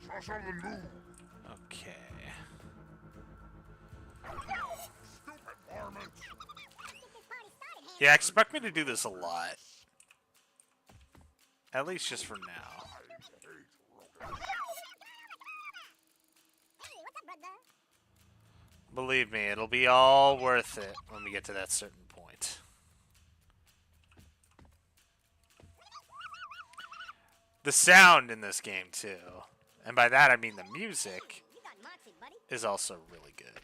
Speaker 2: I saw something move.
Speaker 1: Okay.
Speaker 2: Stupid varmints.
Speaker 4: Let's get this party started, Hanson.
Speaker 1: Yeah, expect me to do this a lot. At least just for now.
Speaker 2: I hate rodents.
Speaker 4: Hey, what's up, brother?
Speaker 1: Believe me, it'll be all worth it when we get to that certain point. The sound in this game, too, and by that I mean the music,
Speaker 4: You got moxie, buddy.
Speaker 1: is also really good.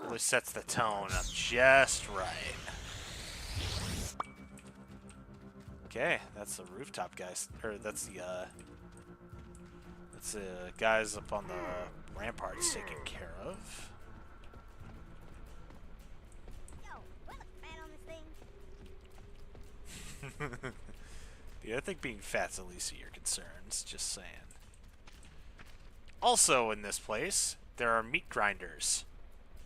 Speaker 1: Really sets the tone up just right. Okay, that's the rooftop guys, or that's the guys up on the ramparts taken care of.
Speaker 4: Yo, do I look fat on this thing?
Speaker 1: Yeah, I think being fat's the least of your concerns, just saying. Also in this place, there are meat grinders.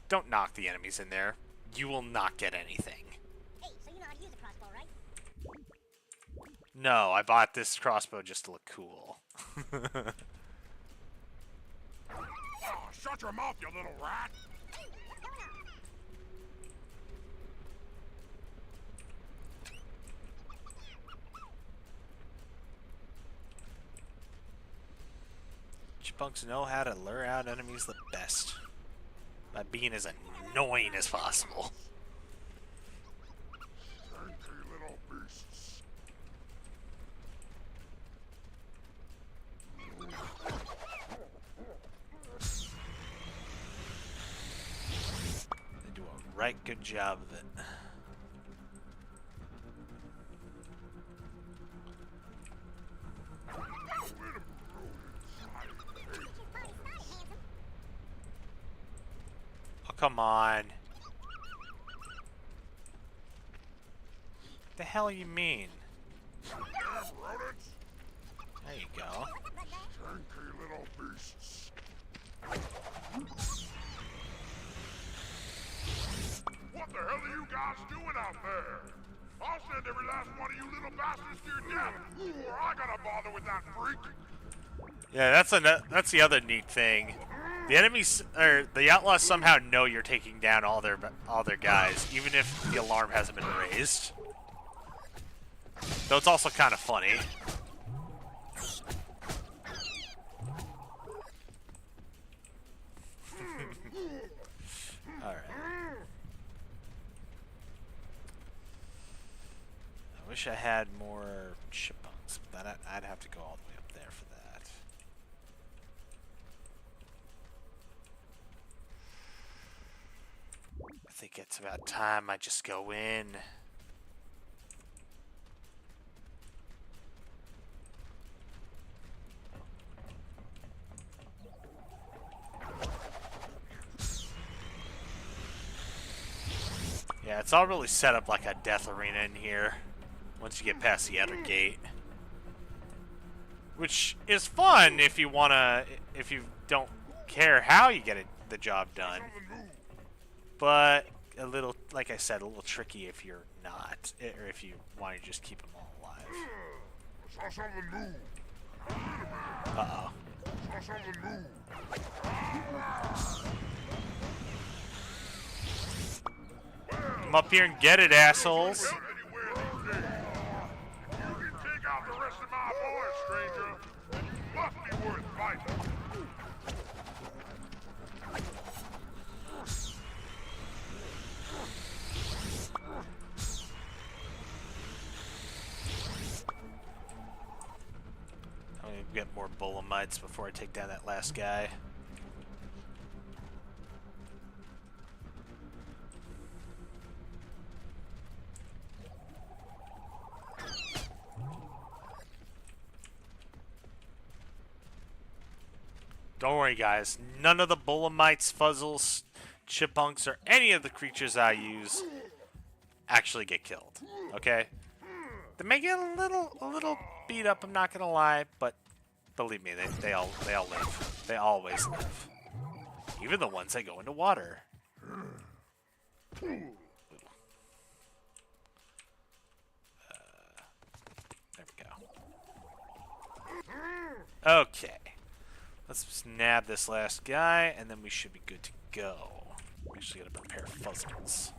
Speaker 1: Don't knock the enemies in there. You will not get anything.
Speaker 4: Hey, so you know how to use a crossbow, right?
Speaker 1: No, I bought this crossbow just to look cool.
Speaker 2: Oh, shut your mouth, you little rat.
Speaker 4: Hey, what's going on?
Speaker 1: Chipmunks know how to lure out enemies the best. By being as annoying as possible.
Speaker 2: Stinky little beasts.
Speaker 1: They do a right good job of it.
Speaker 4: Let's get this party started, Hanson.
Speaker 1: Oh, come on. The hell you mean?
Speaker 2: Damn rodents.
Speaker 1: There you go.
Speaker 4: What's up, brother?
Speaker 2: Stinky little beasts. What the hell are you guys doing out there? I'll send every last one of you little bastards to your death, or I gotta bother with that freak.
Speaker 1: Yeah, that's the other neat thing. The enemies or the outlaws somehow know you're taking down all their guys, even if the alarm hasn't been raised. Though it's also kind of funny. All right. I wish I had more chipmunks, but then I'd have to go all the way up there for that. I think it's about time I just go in. Yeah, it's all really set up like a death arena in here once you get past the other gate. Which is fun if you don't care how you get the job done. But a little, like I said, a little tricky if you're not, or if you want to just keep them all alive.
Speaker 2: Saw something move.
Speaker 1: Uh-oh.
Speaker 2: Saw something move.
Speaker 1: Come up here and get it, assholes.
Speaker 2: Anywhere these days. You can take out the rest of my boys, stranger, and you must be worth fighting.
Speaker 1: I'm gonna get more Bulamites before I take down that last guy. Don't worry, guys. None of the Bulamites, Fuzzles, Chipmunks, or any of the creatures I use actually get killed. Okay? They may get a little beat up, I'm not gonna lie, but believe me, they all live. They always live. Even the ones that go into water. There we go. Okay. Let's snab this last guy, and then we should be good to go. We actually gotta prepare Fuzzles.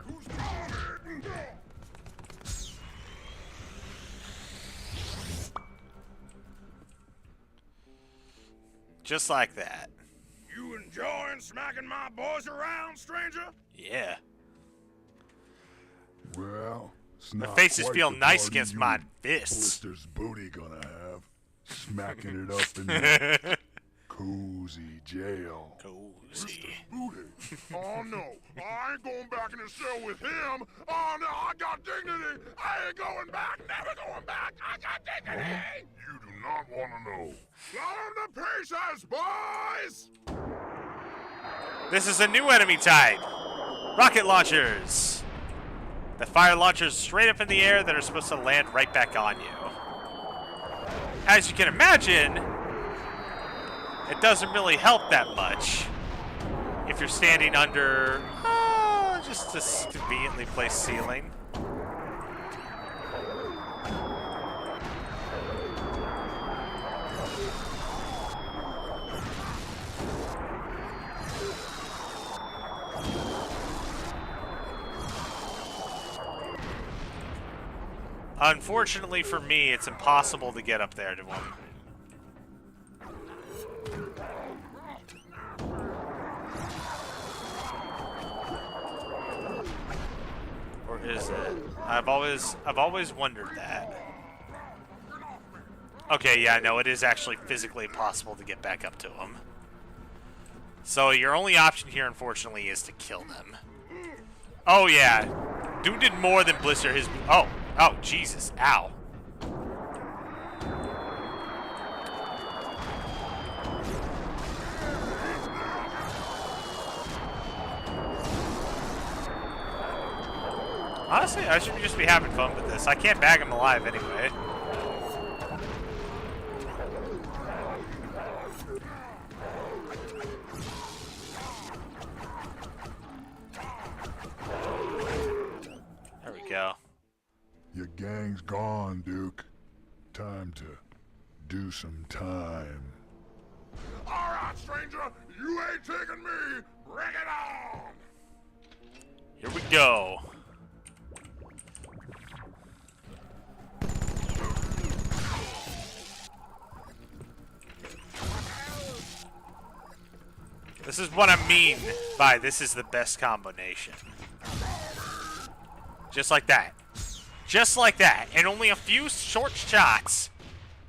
Speaker 2: Who's coming?
Speaker 1: Just like that.
Speaker 2: You enjoying smacking my boys around, stranger?
Speaker 1: Yeah.
Speaker 3: Well, it's
Speaker 1: My
Speaker 3: not
Speaker 1: faces
Speaker 3: quite
Speaker 1: feel
Speaker 3: the
Speaker 1: nice
Speaker 3: party
Speaker 1: against
Speaker 3: you
Speaker 1: my
Speaker 3: and
Speaker 1: fists.
Speaker 3: Blister's booty gonna have. Smacking it up in the cozy jail.
Speaker 1: Cozy.
Speaker 2: Booty. Oh no, I ain't going back in the cell with him. Oh no, I got dignity. I ain't going back, never going back. I got dignity. You do not want to know. Learn the pieces, boys.
Speaker 1: This is a new enemy type. Rocket launchers. The fire launchers straight up in the air that are supposed to land right back on you. As you can imagine, it doesn't really help that much if you're standing under just a conveniently placed ceiling. Unfortunately for me, it's impossible to get up there to him. Or is it? I've always wondered that. Okay, yeah, no, it is actually physically possible to get back up to him. So your only option here, unfortunately, is to kill them. Oh yeah, dude did more than blister his. Oh, Jesus, ow. Honestly, I should just be having fun with this. I can't bag him alive anyway. There we go.
Speaker 3: Your gang's gone, Duke. Time to do some time.
Speaker 2: All right, stranger, you ain't taking me. Bring it on.
Speaker 1: Here we go. This is what I mean by this is the best combination. Just like that. Just like that. And only a few short shots.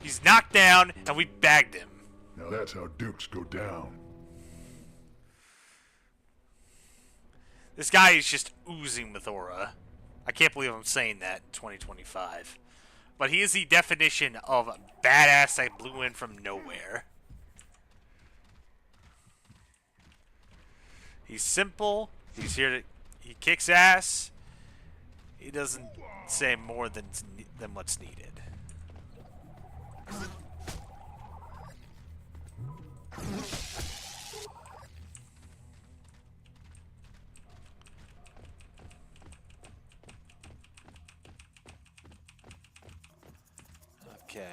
Speaker 1: He's knocked down and we bagged him.
Speaker 3: Now that's how Dukes go down.
Speaker 1: This guy is just oozing with aura. I can't believe I'm saying that in 2025. But he is the definition of a badass that blew in from nowhere. He's simple. He's here to... He kicks ass. He doesn't say more than what's needed. Okay.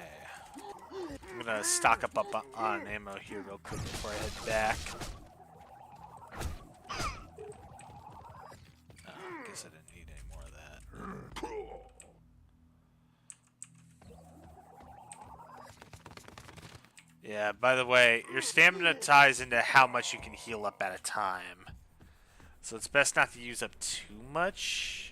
Speaker 1: I'm gonna stock up on ammo here real quick before I head back. Oh, guess I didn't need any more of that. Yeah, by the way, your stamina ties into how much you can heal up at a time. So it's best not to use up too much.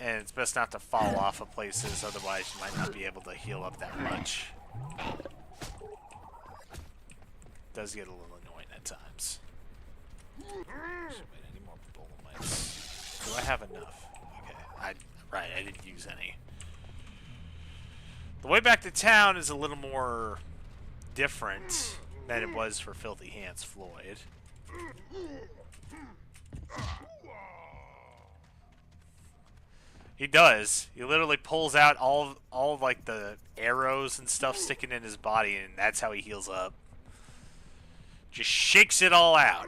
Speaker 1: And it's best not to fall off of places, otherwise you might not be able to heal up that much. Does get a little annoying at times. Wait, any more bullets? Do I have enough? Okay, right, I didn't use any. The way back to town is a little more different than it was for Filthy Hands Floyd. He does. He literally pulls out all of, like the arrows and stuff sticking in his body, and that's how he heals up. Just shakes it all out.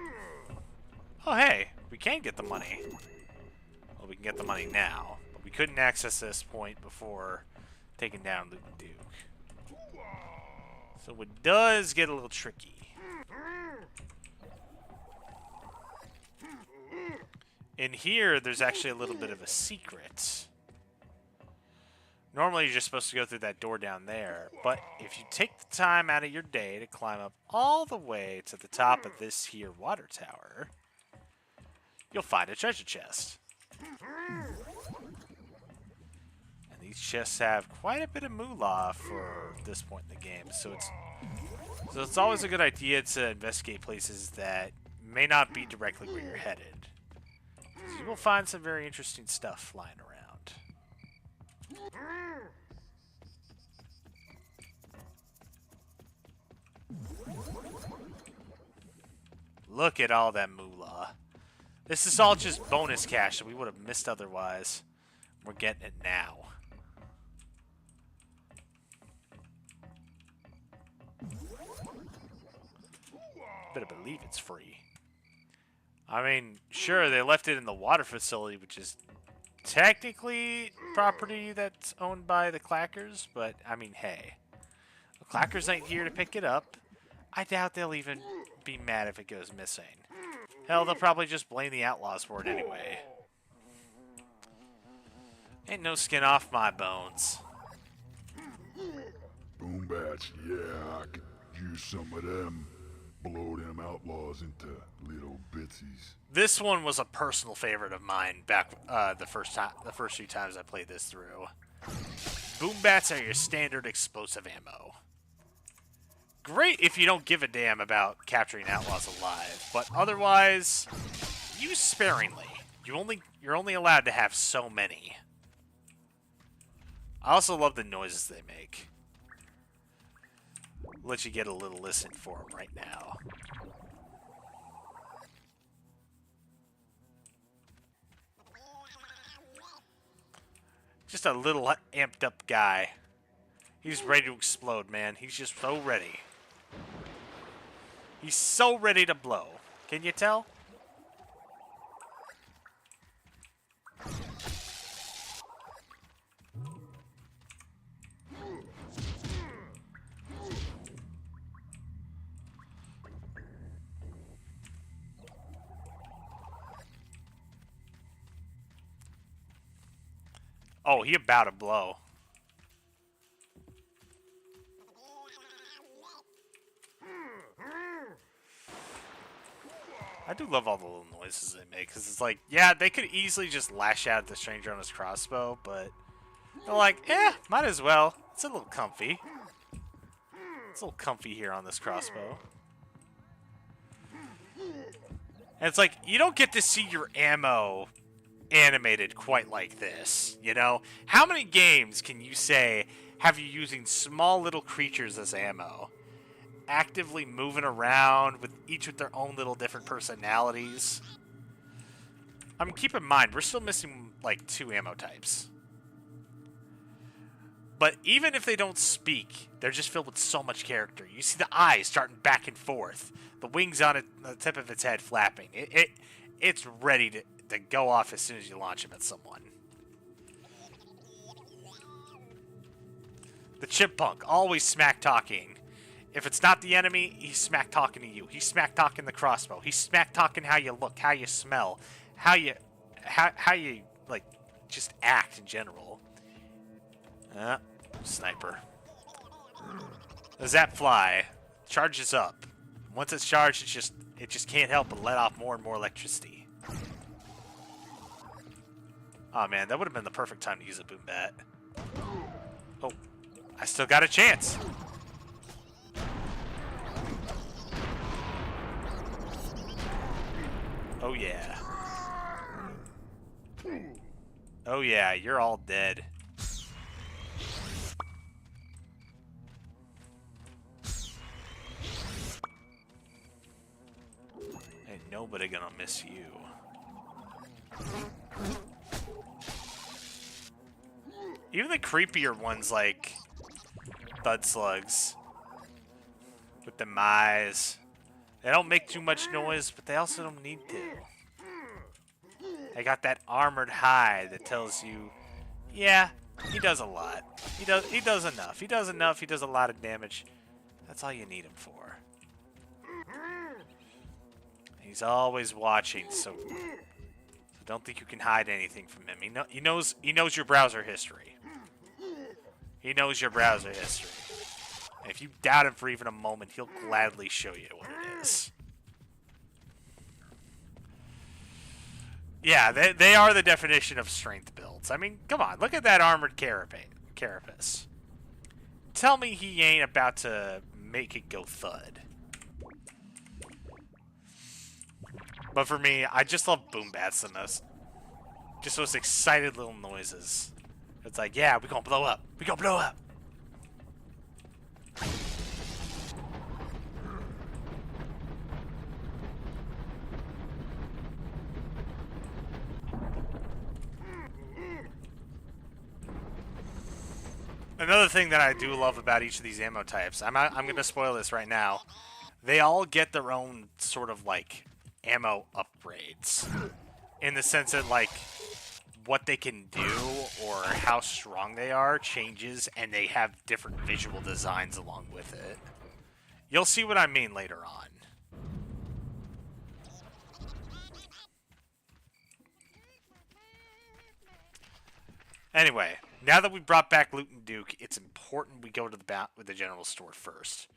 Speaker 1: Oh hey, we can get the money. Well, we can get the money now, but we couldn't access this point before taking down Luke Duke. So it does get a little tricky. In here, there's actually a little bit of a secret. Normally, you're just supposed to go through that door down there, but if you take the time out of your day to climb up all the way to the top of this here water tower, you'll find a treasure chest. And these chests have quite a bit of moolah for this point in the game, so it's always a good idea to investigate places that may not be directly where you're headed. You will find some very interesting stuff flying around. Look at all that moolah. This is all just bonus cash that we would have missed otherwise. We're getting it now. Better believe it's free. I mean, sure, they left it in the water facility, which is technically property that's owned by the Clackers, but, I mean, hey. The Clackers ain't here to pick it up. I doubt they'll even be mad if it goes missing. Hell, they'll probably just blame the Outlaws for it anyway. Ain't no skin off my bones.
Speaker 3: Boom bats, yeah, I could use some of them. Blow them outlaws into little bitsies.
Speaker 1: This one was a personal favorite of mine back the first few times I played this through. Boom bats are your standard explosive ammo. Great if you don't give a damn about capturing outlaws alive, but otherwise, use sparingly. You're only allowed to have so many. I also love the noises they make. Let you get a little listen for them right now. Just a little amped up guy. He's ready to explode, man. He's just so ready. He's so ready to blow. Can you tell? Oh, he about to blow. I do love all the little noises they make, because it's like, yeah, they could easily just lash out at the stranger on his crossbow, but they're like, might as well. It's a little comfy. It's a little comfy here on this crossbow. And it's like, you don't get to see your ammo animated quite like this, you know? How many games can you say have you using small little creatures as ammo? Actively moving around with each with their own little different personalities. I mean, keep in mind, we're still missing like 2 ammo types. But even if they don't speak, they're just filled with so much character. You see the eyes starting back and forth, the wings on it, the tip of its head flapping. It's ready to go off as soon as you launch him at someone. The chipmunk, always smack talking. If it's not the enemy, he's smack talking to you. He's smack talking the crossbow. He's smack talking how you look, how you smell, how you like just act in general. Sniper. The Zap Fly charges up. Once it's charged, it just can't help but let off more and more electricity. Oh man, that would have been the perfect time to use a boom bat. Oh, I still got a chance. Oh yeah. Oh yeah, you're all dead. Ain't nobody gonna miss you. Even the creepier ones like Thud Slugs with the eyes. They don't make too much noise, but they also don't need to. They got that armored hide that tells you, yeah, he does a lot. He does enough. He does enough. He does a lot of damage. That's all you need him for. He's always watching, so don't think you can hide anything from him. He knows your browser history. He knows your browser history. And if you doubt him for even a moment, he'll gladly show you what it is. Yeah, they are the definition of strength builds. I mean, come on, look at that armored carapace. Tell me he ain't about to make it go thud. But for me, I just love boom bats the most. Just those excited little noises. It's like, yeah, we gonna blow up. We gonna blow up. Another thing that I do love about each of these ammo types, I'm going to spoil this right now. They all get their own sort of like ammo upgrades, in the sense that like what they can do or how strong they are changes, and they have different visual designs along with it. You'll see what I mean later on. Anyway, now that we brought back Luton Duke, it's important we go to the general store first.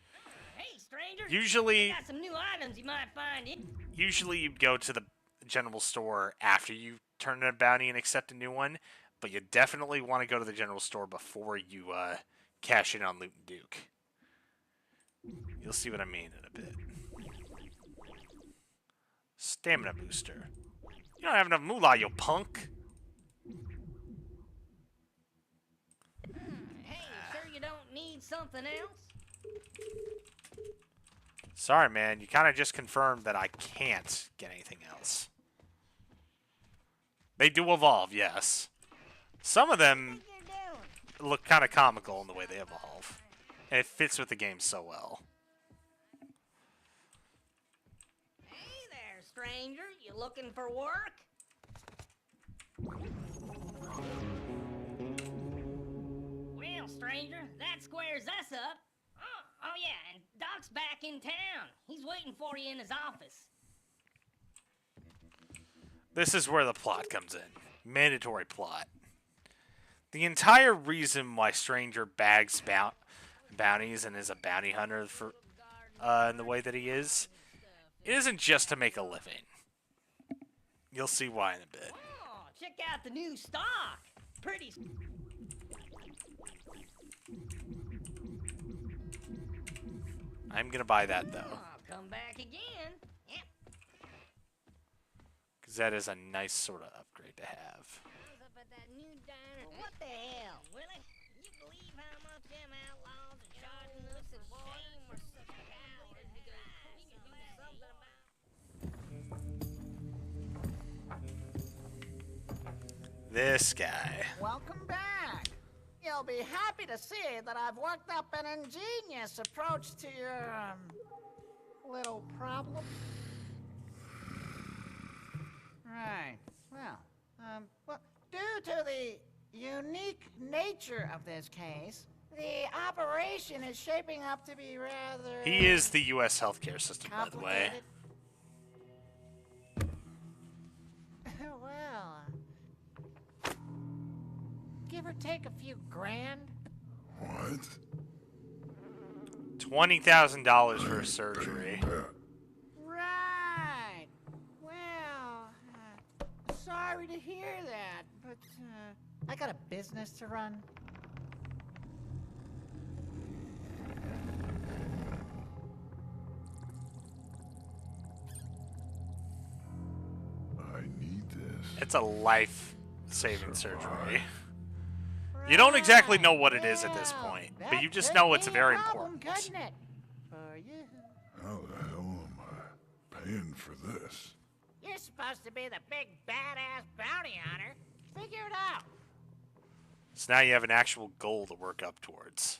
Speaker 6: Hey, stranger.
Speaker 1: Usually,
Speaker 6: I got some new items you might find in.
Speaker 1: Usually you go to the general store after you turn in a bounty and accept a new one, but you definitely want to go to the general store before you cash in on Luton Duke. You'll see what I mean in a bit. Stamina booster. You don't have enough moolah, you punk.
Speaker 6: Hey, sure you don't need something else?
Speaker 1: Sorry, man. You kind of just confirmed that I can't get anything else. They do evolve, yes. Some of them look kind of comical in the way they evolve. And it fits with the game so well.
Speaker 5: Hey there, stranger. You looking for work?
Speaker 6: Well, stranger, that squares us up. Oh yeah, and Doc's back in town. He's waiting for you in his office.
Speaker 1: This is where the plot comes in. Mandatory plot. The entire reason why Stranger bags bounties and is a bounty hunter for in the way that he is, it isn't just to make a living. You'll see why in a bit.
Speaker 5: Oh, check out the new stock. Pretty.
Speaker 1: I'm gonna buy that though,
Speaker 5: Oh, come back again. Yep.
Speaker 1: because that is a nice sort of upgrade to have.
Speaker 6: I was up at that new diner.
Speaker 5: What the hell?
Speaker 6: Willie, you believe how much them outlaws are charging us for shame or such cowards because you can do something about.
Speaker 1: This guy.
Speaker 7: Welcome back. You'll be happy to see that I've worked up an ingenious approach to your, little problem. Right. Well, due to the unique nature of this case, The operation is shaping up to be rather...
Speaker 1: He is the U.S. healthcare system, by the way.
Speaker 7: complicated. Well, give or take a few grand.
Speaker 3: What?
Speaker 1: $20,000 for a surgery.
Speaker 3: That.
Speaker 7: Right. Well, sorry to hear that, but I got a business to run.
Speaker 3: I need this.
Speaker 1: It's a life-saving surgery. You don't exactly know what it is at this point, but you just know it's very important.
Speaker 7: Couldn't it? For you.
Speaker 3: How the hell am I paying for this?
Speaker 7: You're supposed to be the big badass bounty hunter. Figure it out.
Speaker 1: So now you have an actual goal to work up towards.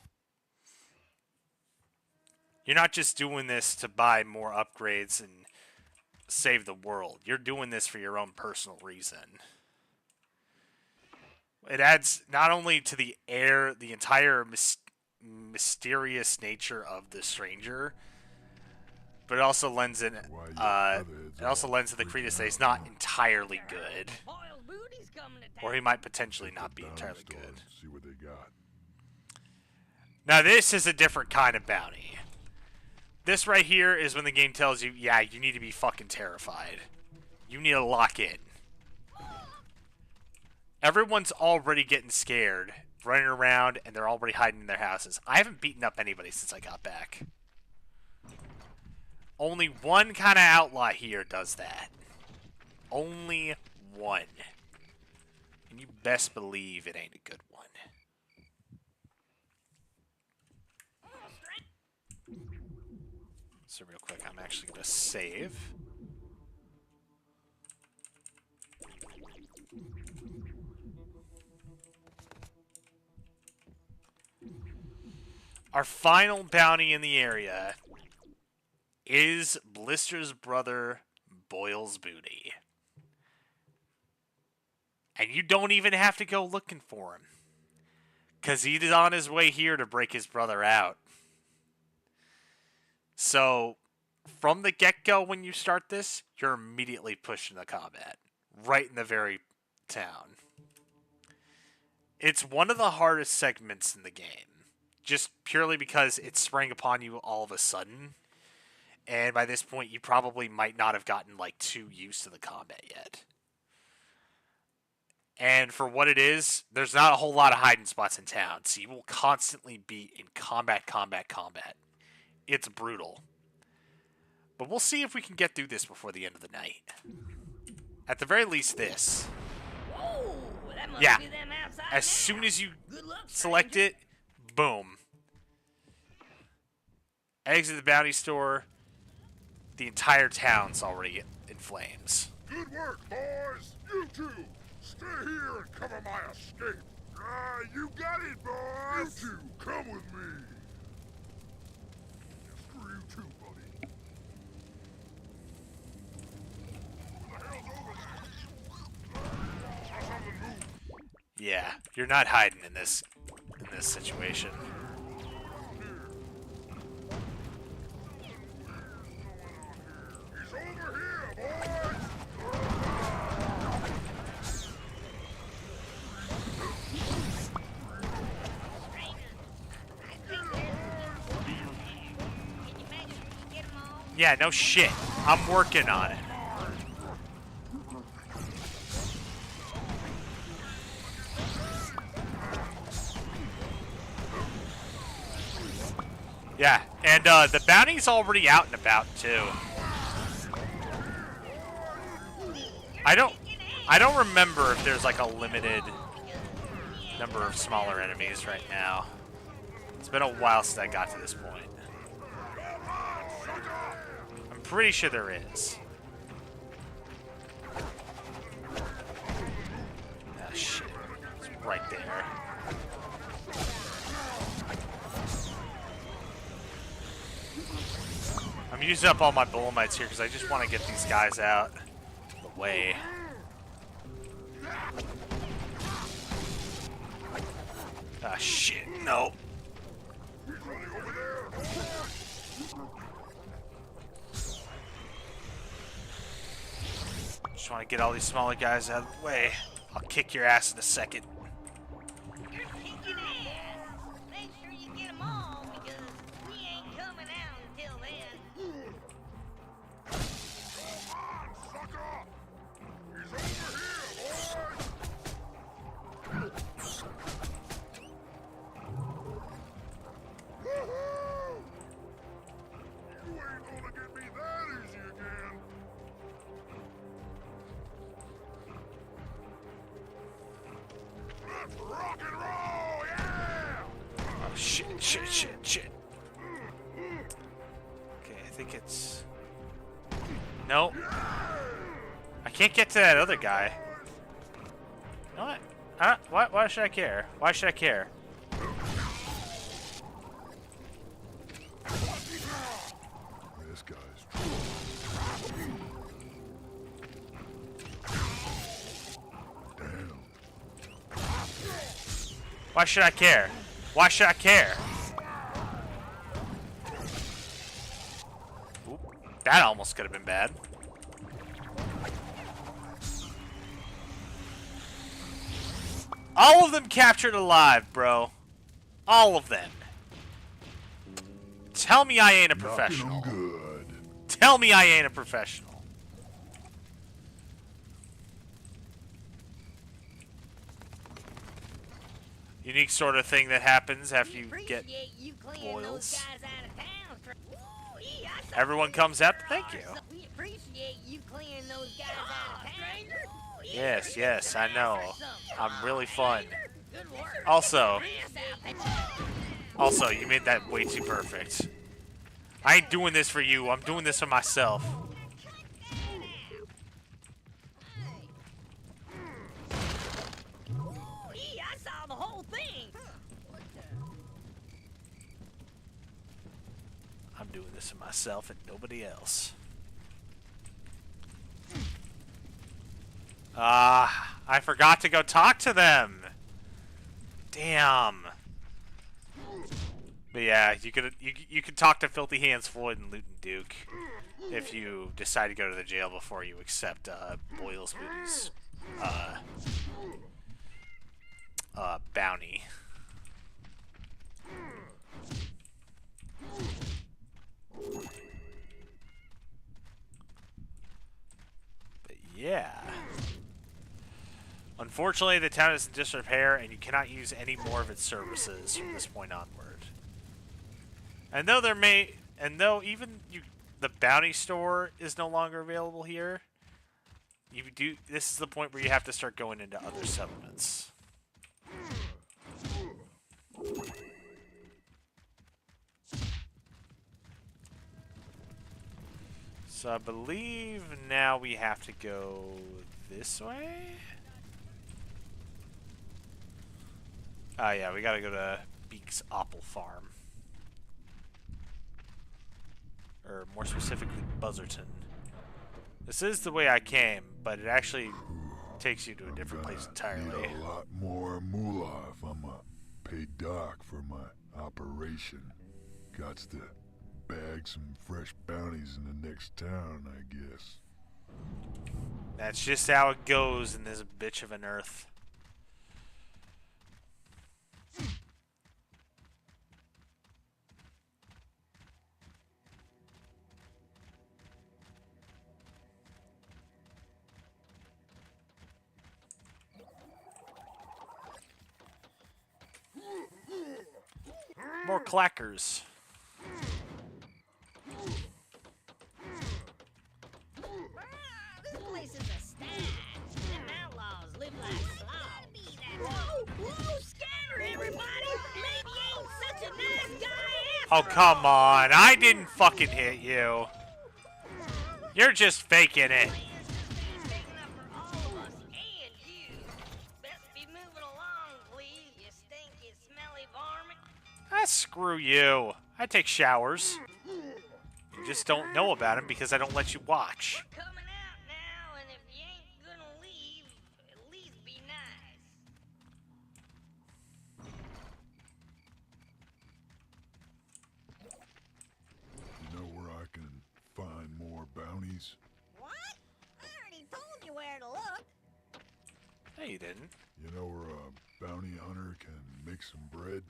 Speaker 1: You're not just doing this to buy more upgrades and save the world. You're doing this for your own personal reason. It adds not only to the entire mysterious nature of the stranger, but it also lends in. It also lends to the credence that he's not entirely good,
Speaker 5: Boiled booty's coming to town.
Speaker 1: or he might potentially not be
Speaker 3: Bounty
Speaker 1: entirely
Speaker 3: stores,
Speaker 1: good.
Speaker 3: See what they got.
Speaker 1: Now this is a different kind of bounty. This right here is when the game tells you, yeah, you need to be fucking terrified. You need to lock in. Everyone's already getting scared, running around, and they're already hiding in their houses. I haven't beaten up anybody since I got back. Only one kind of outlaw here does that. Only one. And you best believe it ain't a good one. So real quick, I'm actually going to save. Our final bounty in the area is Blister's brother, Boyle's booty. And you don't even have to go looking for him, because he's on his way here to break his brother out. So, from the get-go when you start this, you're immediately pushed into combat. Right in the very town. It's one of the hardest segments in the game. Just purely because it sprang upon you all of a sudden. And by this point, you probably might not have gotten, like, too used to the combat yet. And for what it is, there's not a whole lot of hiding spots in town. So you will constantly be in combat. It's brutal. But we'll see if we can get through this before the end of the night. At the very least, this.
Speaker 5: Whoa, that must
Speaker 1: Yeah.
Speaker 5: be them outside
Speaker 1: As
Speaker 5: now.
Speaker 1: soon as you
Speaker 5: Good luck,
Speaker 1: select
Speaker 5: stranger.
Speaker 1: it, boom. Exit the bounty store. The entire town's already in flames.
Speaker 2: Good work, boys. You two, stay here and cover my escape. You got it, boys. You two, come with me. Screw you too, buddy. What the hell's over there? Saw something move.
Speaker 1: Yeah, you're not hiding in this situation.
Speaker 2: He's over here, boys.
Speaker 5: Can you make sure you get 'em all?
Speaker 1: Yeah, no shit. I'm working on it. Yeah, and the bounty's already out and about too. I don't remember if there's like a limited number of smaller enemies right now. It's been a while since I got to this point. I'm pretty sure there is. Ah, shit. It's right there. I'm using up all my Bulamites here because I just want to get these guys out of the way. Ah, shit. No. Just want to get all these smaller guys out of the way. I'll kick your ass in a second.
Speaker 5: You're kicking ass. Make sure you get them all, because we ain't coming out until then.
Speaker 2: Come on, sucker! He's over here, boys! Woohoo! You ain't gonna get me that easy again. Let's rock and roll, yeah!
Speaker 1: Oh, shit, shit, shit, shit. Okay, I think it's... No. I can't get to that other guy. You know what? Why should I care? Why should I care?
Speaker 3: This guy's damn.
Speaker 1: Why should I care? Why should I care? Oop, that almost could have been bad. All of them captured alive, bro. All of them. Tell me I ain't a professional.
Speaker 3: Knocking 'em good.
Speaker 1: Tell me I ain't a professional. Unique sort of thing that happens after you get...
Speaker 5: Appreciate you clearing those
Speaker 1: boils.
Speaker 5: guys out of town. Ooh-ee, I saw
Speaker 1: Everyone comes out to thank you.
Speaker 5: We appreciate you clearing those guys out of town. Ooh-ee,
Speaker 1: Yes,
Speaker 5: you're
Speaker 1: yes, I
Speaker 5: good
Speaker 1: know.
Speaker 5: for something.
Speaker 1: I'm really fun.
Speaker 5: Good work.
Speaker 1: Also,
Speaker 5: Yes, Al.
Speaker 1: also, you made that way too perfect. I ain't doing this for you. I'm doing this for myself.
Speaker 5: Ooh-ee, I saw the whole thing.
Speaker 1: I'm doing this for myself and nobody else. I forgot to go talk to them. Damn. But yeah, you could talk to Filthy Hands Floyd and Luton Duke if you decide to go to the jail before you accept Boyle Spoody's bounty. But yeah. Unfortunately, the town is in disrepair, and you cannot use any more of its services from this point onward. And though the bounty store is no longer available here, this is the point where you have to start going into other settlements. So I believe now we have to go this way. Oh yeah, we gotta go to Beek's Apple Farm. Or more specifically, Buzzerton. This is the way I came, but it actually takes you to a different place entirely.
Speaker 3: Need a lot more moolah if I'm pay Doc for my operation. Gots to bag some fresh bounties in the next town, I guess.
Speaker 1: That's just how it goes in this bitch of an earth. More clackers.
Speaker 5: This place is a stash. Them outlaws live like slaws. Whoa, whoa, scatter everybody! Maybe you ain't such a nice guy
Speaker 1: Oh,
Speaker 5: after
Speaker 1: come
Speaker 5: all.
Speaker 1: on. I didn't fucking hit you. You're just faking it.
Speaker 5: Taking up for all of us and you. Best be moving along, please, you stinky, smelly varmint.
Speaker 1: Ah, screw you. I take showers. You just don't know about them because I don't let you watch.
Speaker 5: We're coming out now, and if you ain't gonna leave, at least be nice.
Speaker 3: You know where I can find more bounties?
Speaker 4: What? I already told you where
Speaker 1: you didn't.
Speaker 3: You know where a bounty hunter can make some bread?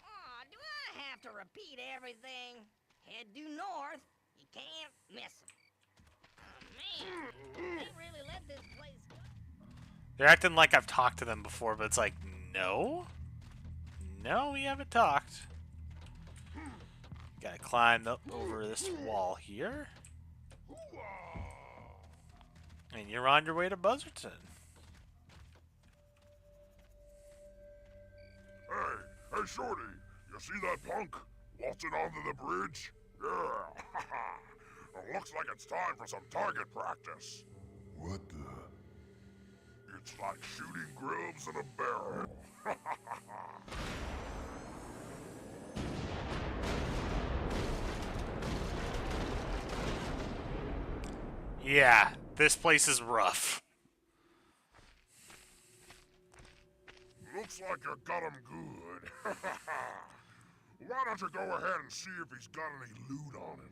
Speaker 5: Aw, do I have to repeat everything? Head due north, you can't miss 'em.
Speaker 6: Oh, man. They really let this place go.
Speaker 1: They're acting like I've talked to them before, but it's like, no. No, we haven't talked. Gotta climb up over this wall here. And you're on your way to Buzzardton.
Speaker 2: Hey, Shorty, you see that punk waltzing onto the bridge? Yeah, it looks like it's time for some target practice.
Speaker 3: What the?
Speaker 2: It's like shooting grubs in a barrel.
Speaker 1: Yeah, this place is rough.
Speaker 2: Looks like you got him good. Why don't you go ahead and see if he's got any loot on him?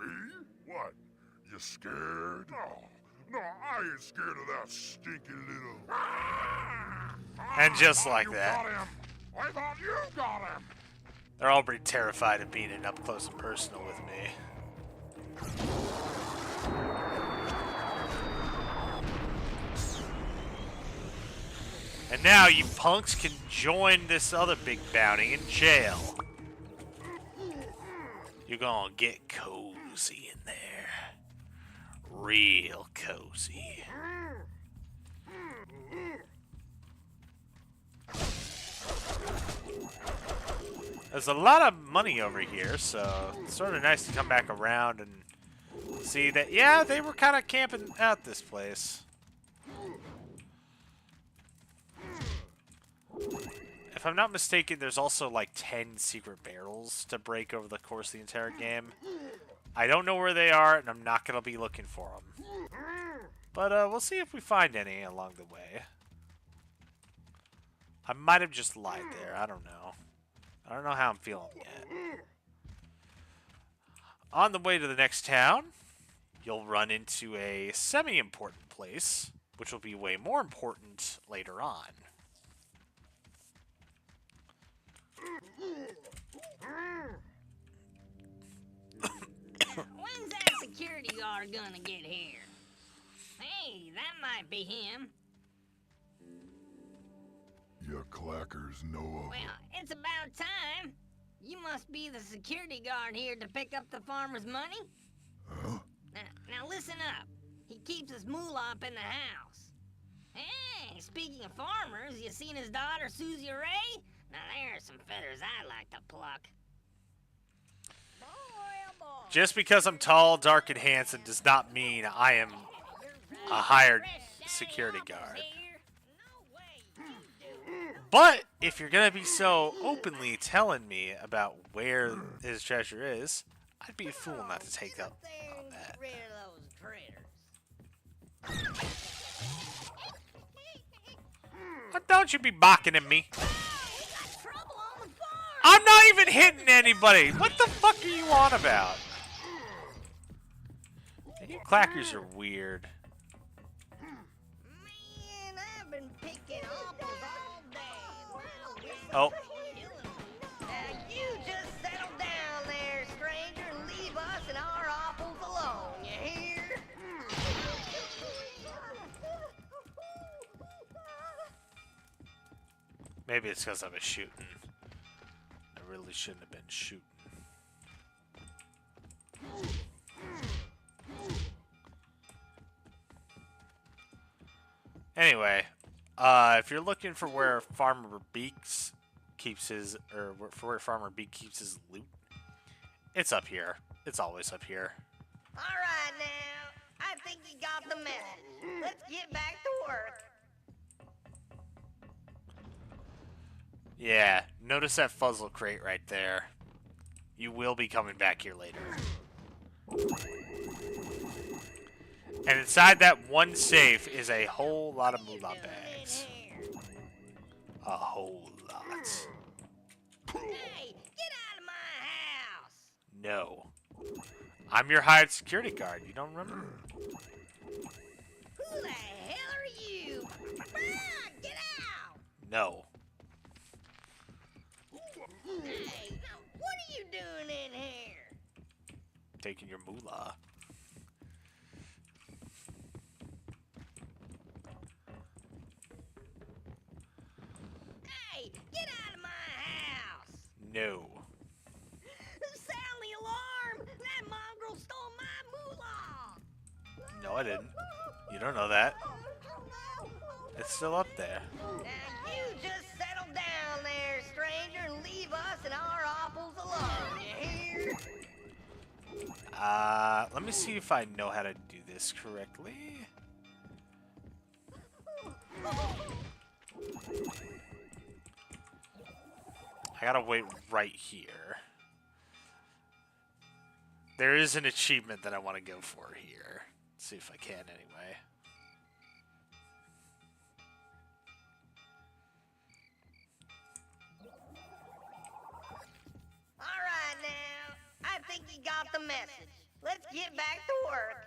Speaker 2: Me? What? You scared? No, I ain't scared of that stinky little...
Speaker 1: And just
Speaker 2: I
Speaker 1: like
Speaker 2: thought
Speaker 1: that.
Speaker 2: you got him. I thought you got him.
Speaker 1: They're all pretty terrified of being in up close and personal with me. And now you punks can join this other big bounty in jail. You're gonna get cozy in there. Real cozy. There's a lot of money over here, so it's sort of nice to come back around and see that, yeah, they were kind of camping out this place. If I'm not mistaken, there's also like 10 secret barrels to break over the course of the entire game. I don't know where they are, and I'm not going to be looking for them. But we'll see if we find any along the way. I might have just lied there. I don't know. I don't know how I'm feeling yet. On the way to the next town, you'll run into a semi-important place, which will be way more important later on.
Speaker 5: When's that security guard gonna get here? Hey, that might be him.
Speaker 3: Your clackers know of
Speaker 5: Well, it's about time. You must be the security guard here to pick up the farmer's money?
Speaker 3: Huh?
Speaker 5: Now listen up. He keeps his moolah up in the house. Hey, speaking of farmers, you seen his daughter Susie Ray? Now there's some feathers I'd like to pluck.
Speaker 1: Just because I'm tall, dark, and handsome does not mean I am a hired security guard. But if you're going to be so openly telling me about where his treasure is, I'd be a fool not to take up on that.
Speaker 5: Rid of those critters.
Speaker 1: But don't you be barking at me.
Speaker 5: Trouble on the farm.
Speaker 1: I'm not even hitting anybody. What the fuck are you on about? You clackers are weird.
Speaker 5: Man, I've been picking apples all day.
Speaker 1: Oh.
Speaker 5: You just settle down there, stranger, and leave us and our apples alone, you hear?
Speaker 1: Maybe it's because I was shooting. I really shouldn't have been shooting. Anyway, if you're looking for where Farmer Beaks keeps his, or for where Farmer Beak keeps his loot, it's up here. It's always up here.
Speaker 5: All right, now. I think you got the message. Let's get back to work.
Speaker 1: Yeah, notice that fuzzle crate right there. You will be coming back here later. And inside that one safe is a whole lot of moolah bags. A whole lot.
Speaker 5: Hey, get out of my house!
Speaker 1: No. I'm your hired security guard. You don't remember?
Speaker 5: Who the hell are you? Ah,
Speaker 1: No.
Speaker 5: Hey, what are you doing in here?
Speaker 1: Taking your moolah.
Speaker 5: Hey, get out of my house!
Speaker 1: No.
Speaker 5: Sound the alarm! That mongrel stole my moolah!
Speaker 1: No, I didn't. You don't know that. It's still up there.
Speaker 5: Now you just settle down there, stranger, and leave us and our apples alone, you hear?
Speaker 1: Let me see if I know how to do this correctly. I gotta wait right here. There is an achievement that I want to go for here. Let's see if I can anyway.
Speaker 5: Alright now, I think you got the message. Let's get back to work.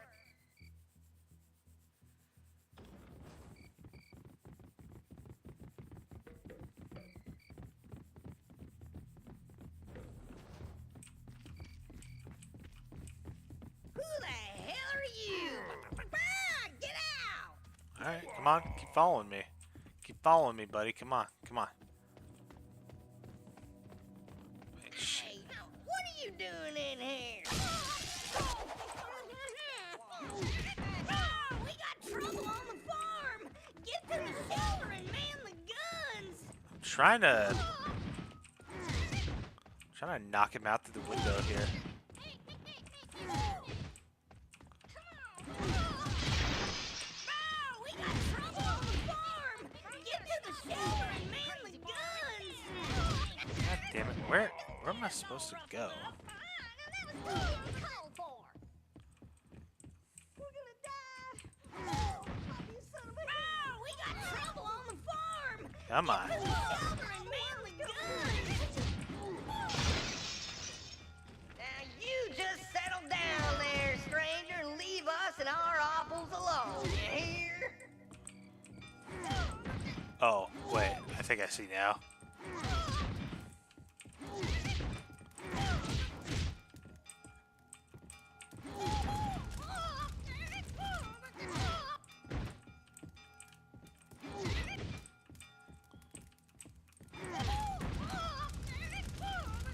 Speaker 5: Who the hell are you? Get out!
Speaker 1: Alright, come on. Keep following me. Keep following me, buddy. Come on. Come on. Wait, shit.
Speaker 5: Hey, what are you doing in here? We got trouble on the farm! Get to the shelter and man the guns!
Speaker 1: I'm trying to knock him out through the window here.
Speaker 5: We got trouble on the farm! Get to the shelter and man the guns!
Speaker 1: God damn it. Where am I supposed to go?
Speaker 4: We're gonna die. You son of a...
Speaker 5: We got trouble on the farm!
Speaker 1: Come on.
Speaker 5: Get to the shelter and man the guns! Now you just settle down there, stranger, and leave us and our apples alone, you hear?
Speaker 1: Oh, wait. I think I see now.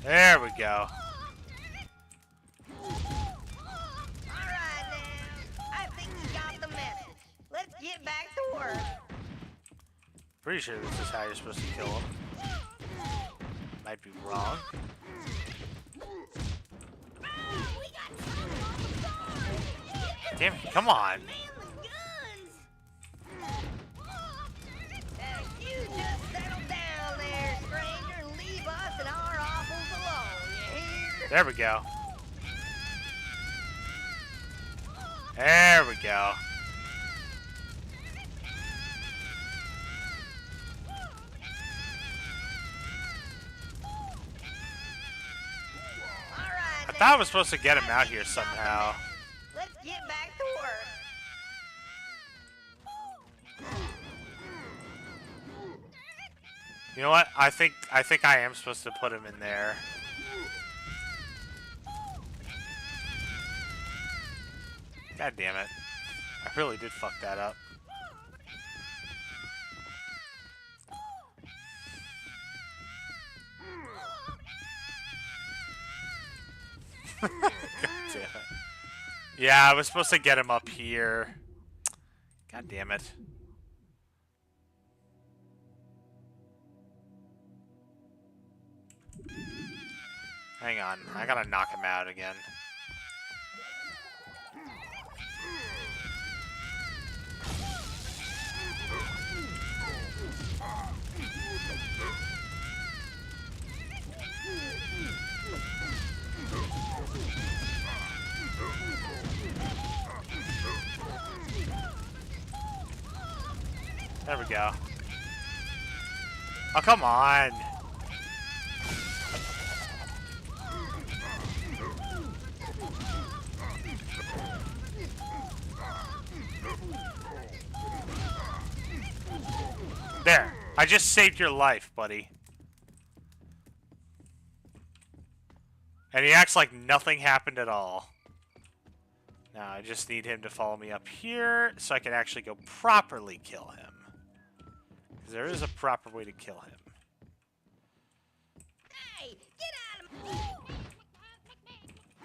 Speaker 1: There we go.
Speaker 5: Alright now, I think you got the message. Let's get back to work.
Speaker 1: Pretty sure this is how you're supposed to kill him. Might be wrong.
Speaker 5: We got trouble on the farm!
Speaker 1: Damn it, come on.
Speaker 5: Man the guns! Now you just settle down there, stranger, and leave us and our apples alone, you hear?
Speaker 1: There we go. There we go.
Speaker 5: Alright
Speaker 1: I thought I was supposed to get him out here somehow.
Speaker 5: Let's get back to work.
Speaker 1: You know what? I think I am supposed to put him in there. God damn it. I really did fuck that up. God damn it. Yeah, I was supposed to get him up here. God damn it. Hang on, I gotta knock him out again. There we go. Oh, come on. There. I just saved your life, buddy. And he acts like nothing happened at all. Now, I just need him to follow me up here so I can actually go properly kill him. Because there is a proper way to kill him.
Speaker 5: Hey, get out of my...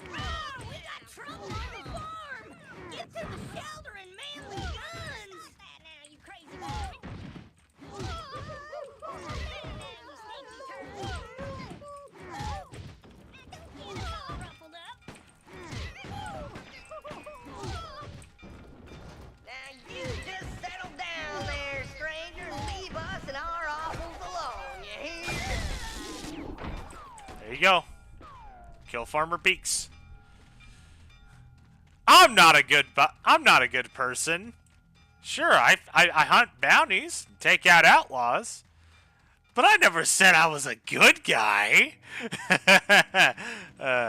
Speaker 5: Oh, we got trouble on the farm! Get to the shelter and man the guns!
Speaker 6: Stop that now, you crazy boy! Don't get all ruffled up.
Speaker 5: Now you just settle down there, stranger, and leave us and our offals alone, you hear?
Speaker 1: There you go. Kill Farmer Beaks. I'm not a good person. Sure, I hunt bounties, take out outlaws, but I never said I was a good guy.
Speaker 5: All right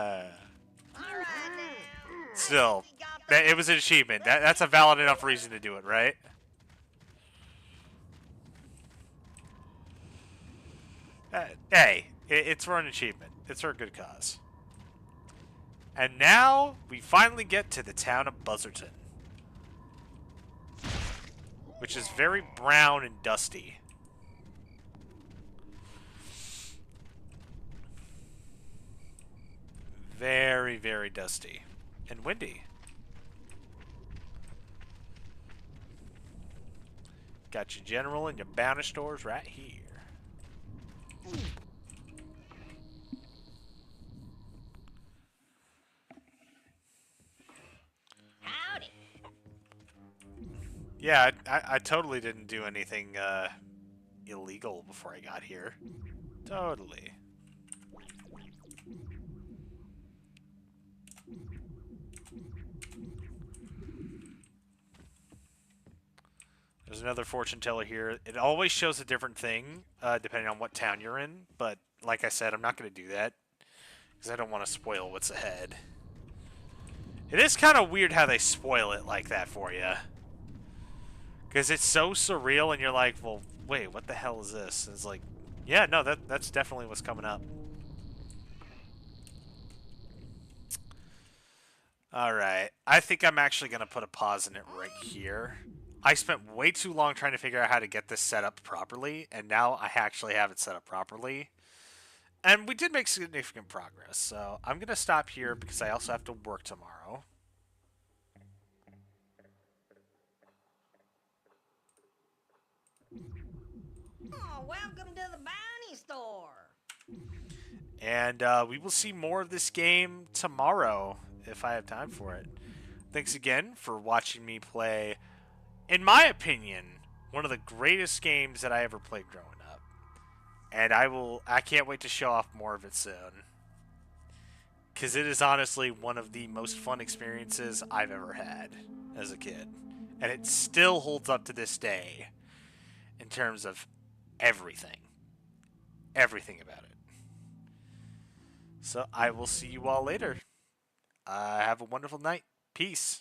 Speaker 5: now.
Speaker 1: Still,
Speaker 5: We got the...
Speaker 1: it was an achievement. That's a valid enough reason to do it, right? Hey, it's for an achievement. It's for a good cause. And now, we finally get to the town of Buzzarton. Which is very brown and dusty. Very, very dusty. And windy. Got your general and your bounty stores right here.
Speaker 6: Howdy.
Speaker 1: Yeah, I totally didn't do anything illegal before I got here. Totally. There's another fortune teller here. It always shows a different thing, depending on what town you're in. But like I said, I'm not going to do that because I don't want to spoil what's ahead. It is kind of weird how they spoil it like that for you. Because it's so surreal and you're like, well, wait, what the hell is this? And it's like, yeah, no, that's definitely what's coming up. Alright, I think I'm actually going to put a pause in it right here. I spent way too long trying to figure out how to get this set up properly, and now I actually have it set up properly. And we did make significant progress, so I'm going to stop here because I also have to work tomorrow.
Speaker 5: Oh, welcome to the bounty store.
Speaker 1: And we will see more of this game tomorrow, if I have time for it. Thanks again for watching me play, in my opinion, one of the greatest games that I ever played growing up. And I can't wait to show off more of it soon. Because it is honestly one of the most fun experiences I've ever had as a kid. And it still holds up to this day in terms of everything. Everything about it. So I will see you all later. Have a wonderful night. Peace.